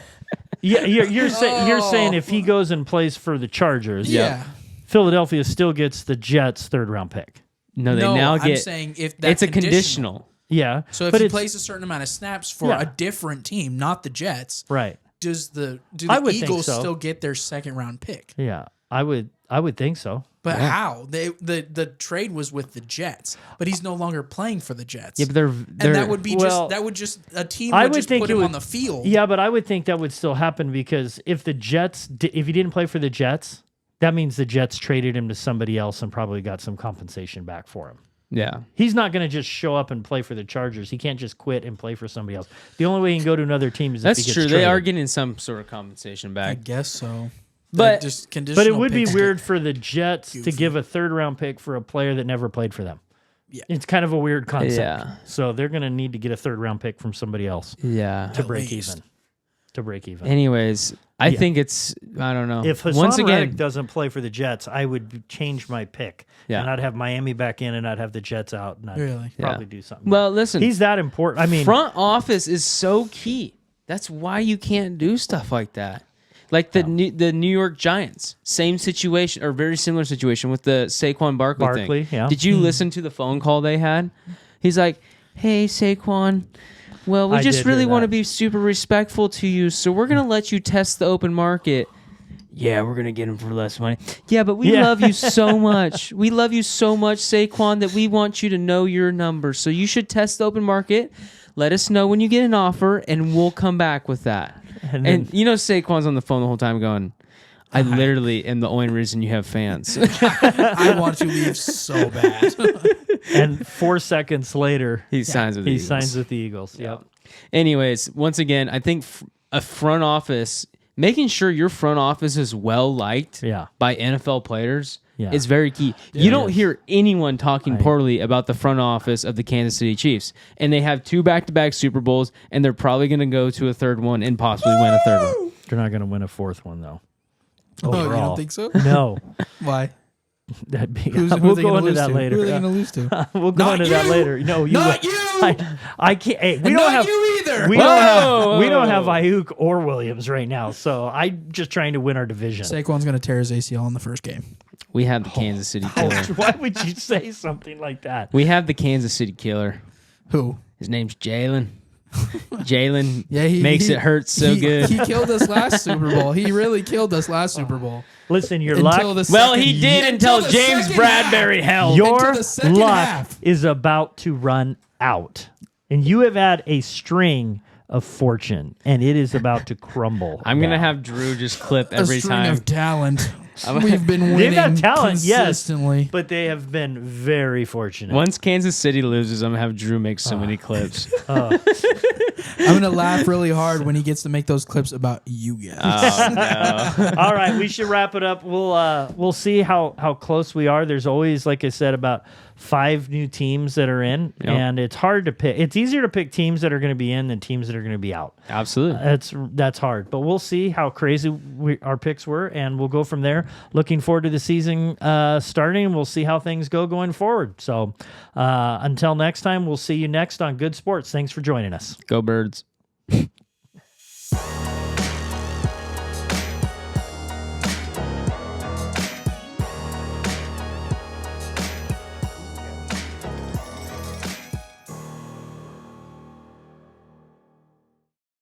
Yeah, you're saying if he goes and plays for the Chargers, Yeah. Philadelphia still gets the Jets' third-round pick. No, they now I'm get. saying if that's It's a conditional. Yeah. So if but he it's- plays a certain amount of snaps for a different team, not the Jets, right. do the I would think Eagles so. still get their second round pick? Yeah, I would think so. But how? The trade was with the Jets, but he's no longer playing for the Jets. Yeah, but they're and that would be well, a team I would would just think put it him would- on the field. Yeah, but I would think that would still happen because if the Jets, if he didn't play for the Jets, that means the Jets traded him to somebody else and probably got some compensation back for him. yeah. He's not going to just show up and play for the Chargers. He can't just quit and play for somebody else. The only way he can go to another team is if he That's gets true. traded. They are getting some sort of compensation I back. guess so. But- just But it conditional would be picks weird get- for the Jets to goofy. give a third-round pick for a player that never played for them. Yeah. It's kind of a weird concept. Yeah. So they're going to need to get a third-round pick from somebody else Yeah. to At break least. even. To break even. Anyways, I think it's, I don't know. If Once Hassan again, Reddick doesn't play for the Jets, I would change my pick. Yeah. And I'd have Miami back in and I'd have the Jets out. And I'd Really? probably Yeah. do something. well, listen, He's that important. I mean, front office is so key. That's why you can't do stuff like that. Like the New York Giants, same situation or very similar situation with the Saquon Barkley thing. yeah. Did you listen to the phone call they had? He's like, "Hey Saquon, well, we I just did really hear want to that. be super respectful to you, so we're gonna let you test the open market." Yeah, we're gonna get him for less money. Yeah, but we Yeah. love you so much. We love you so much, Saquon, that we want you to know your number. So you should test the open market. Let us know when you get an offer, and we'll come back with that. And And, then- you know, Saquon's on the phone the whole time going, "I literally am the only reason you have fans." I want to leave so bad. and 4 seconds later, He signs with the he Eagles. signs with the Eagles. Yep. Anyways, once again, I think a front office, making sure your front office is well liked Yeah. by NFL players Yeah. is very key. You don't hear anyone talking poorly about the front office of the Kansas City Chiefs. And they have 2 back-to-back Super Bowls, and they're probably going to go to a third one and possibly win a third one. They're not going to win a fourth one, though. Oh, you Overall. don't think so? No. Why? That'd be, Who we'll are they go gonna into lose that to? later. Who are they going to lose to? We'll go Not into that you! later. No, you. Not you! I can't. Hey, we And don't not have. you either. We Whoa! don't have Ayuk or Williams right now, so I'm just trying to win our division. Saquon's going to tear his ACL in the first game. We have the Kansas City Killer. Why would you say something like that? We have the Kansas City Killer. Who? His name's Jalen. Jalen Yeah, he makes it hurt so good. He killed us last Super Bowl. He really killed us last Super Bowl. Listen, your Until luck. the Well, second- he did until the James second Bradbury half. held. Your Until the second luck half. is about to run out, and you have had a string of fortune, and it is about to crumble. I'm going to down. have Drew just clip A every string time. of talent. We've been winning They've got talent, yes, consistently. but they have been very fortunate. Once Kansas City loses, I'm going to have Drew make so many clips. I'm gonna laugh really hard when he gets to make those clips about you guys. Oh, no. All right, we should wrap it up. We'll see how close we are. There's always, like I said, about 5 new teams that are in, Yep. and it's hard to pick. It's easier to pick teams that are going to be in than teams that are going to be out. Absolutely. That's hard, but we'll see how crazy our picks were, and we'll go from there. Looking forward to the season starting, and we'll see how things go going forward. So until next time, we'll see you next on Goode Sports. Thanks for joining us. Go Birds.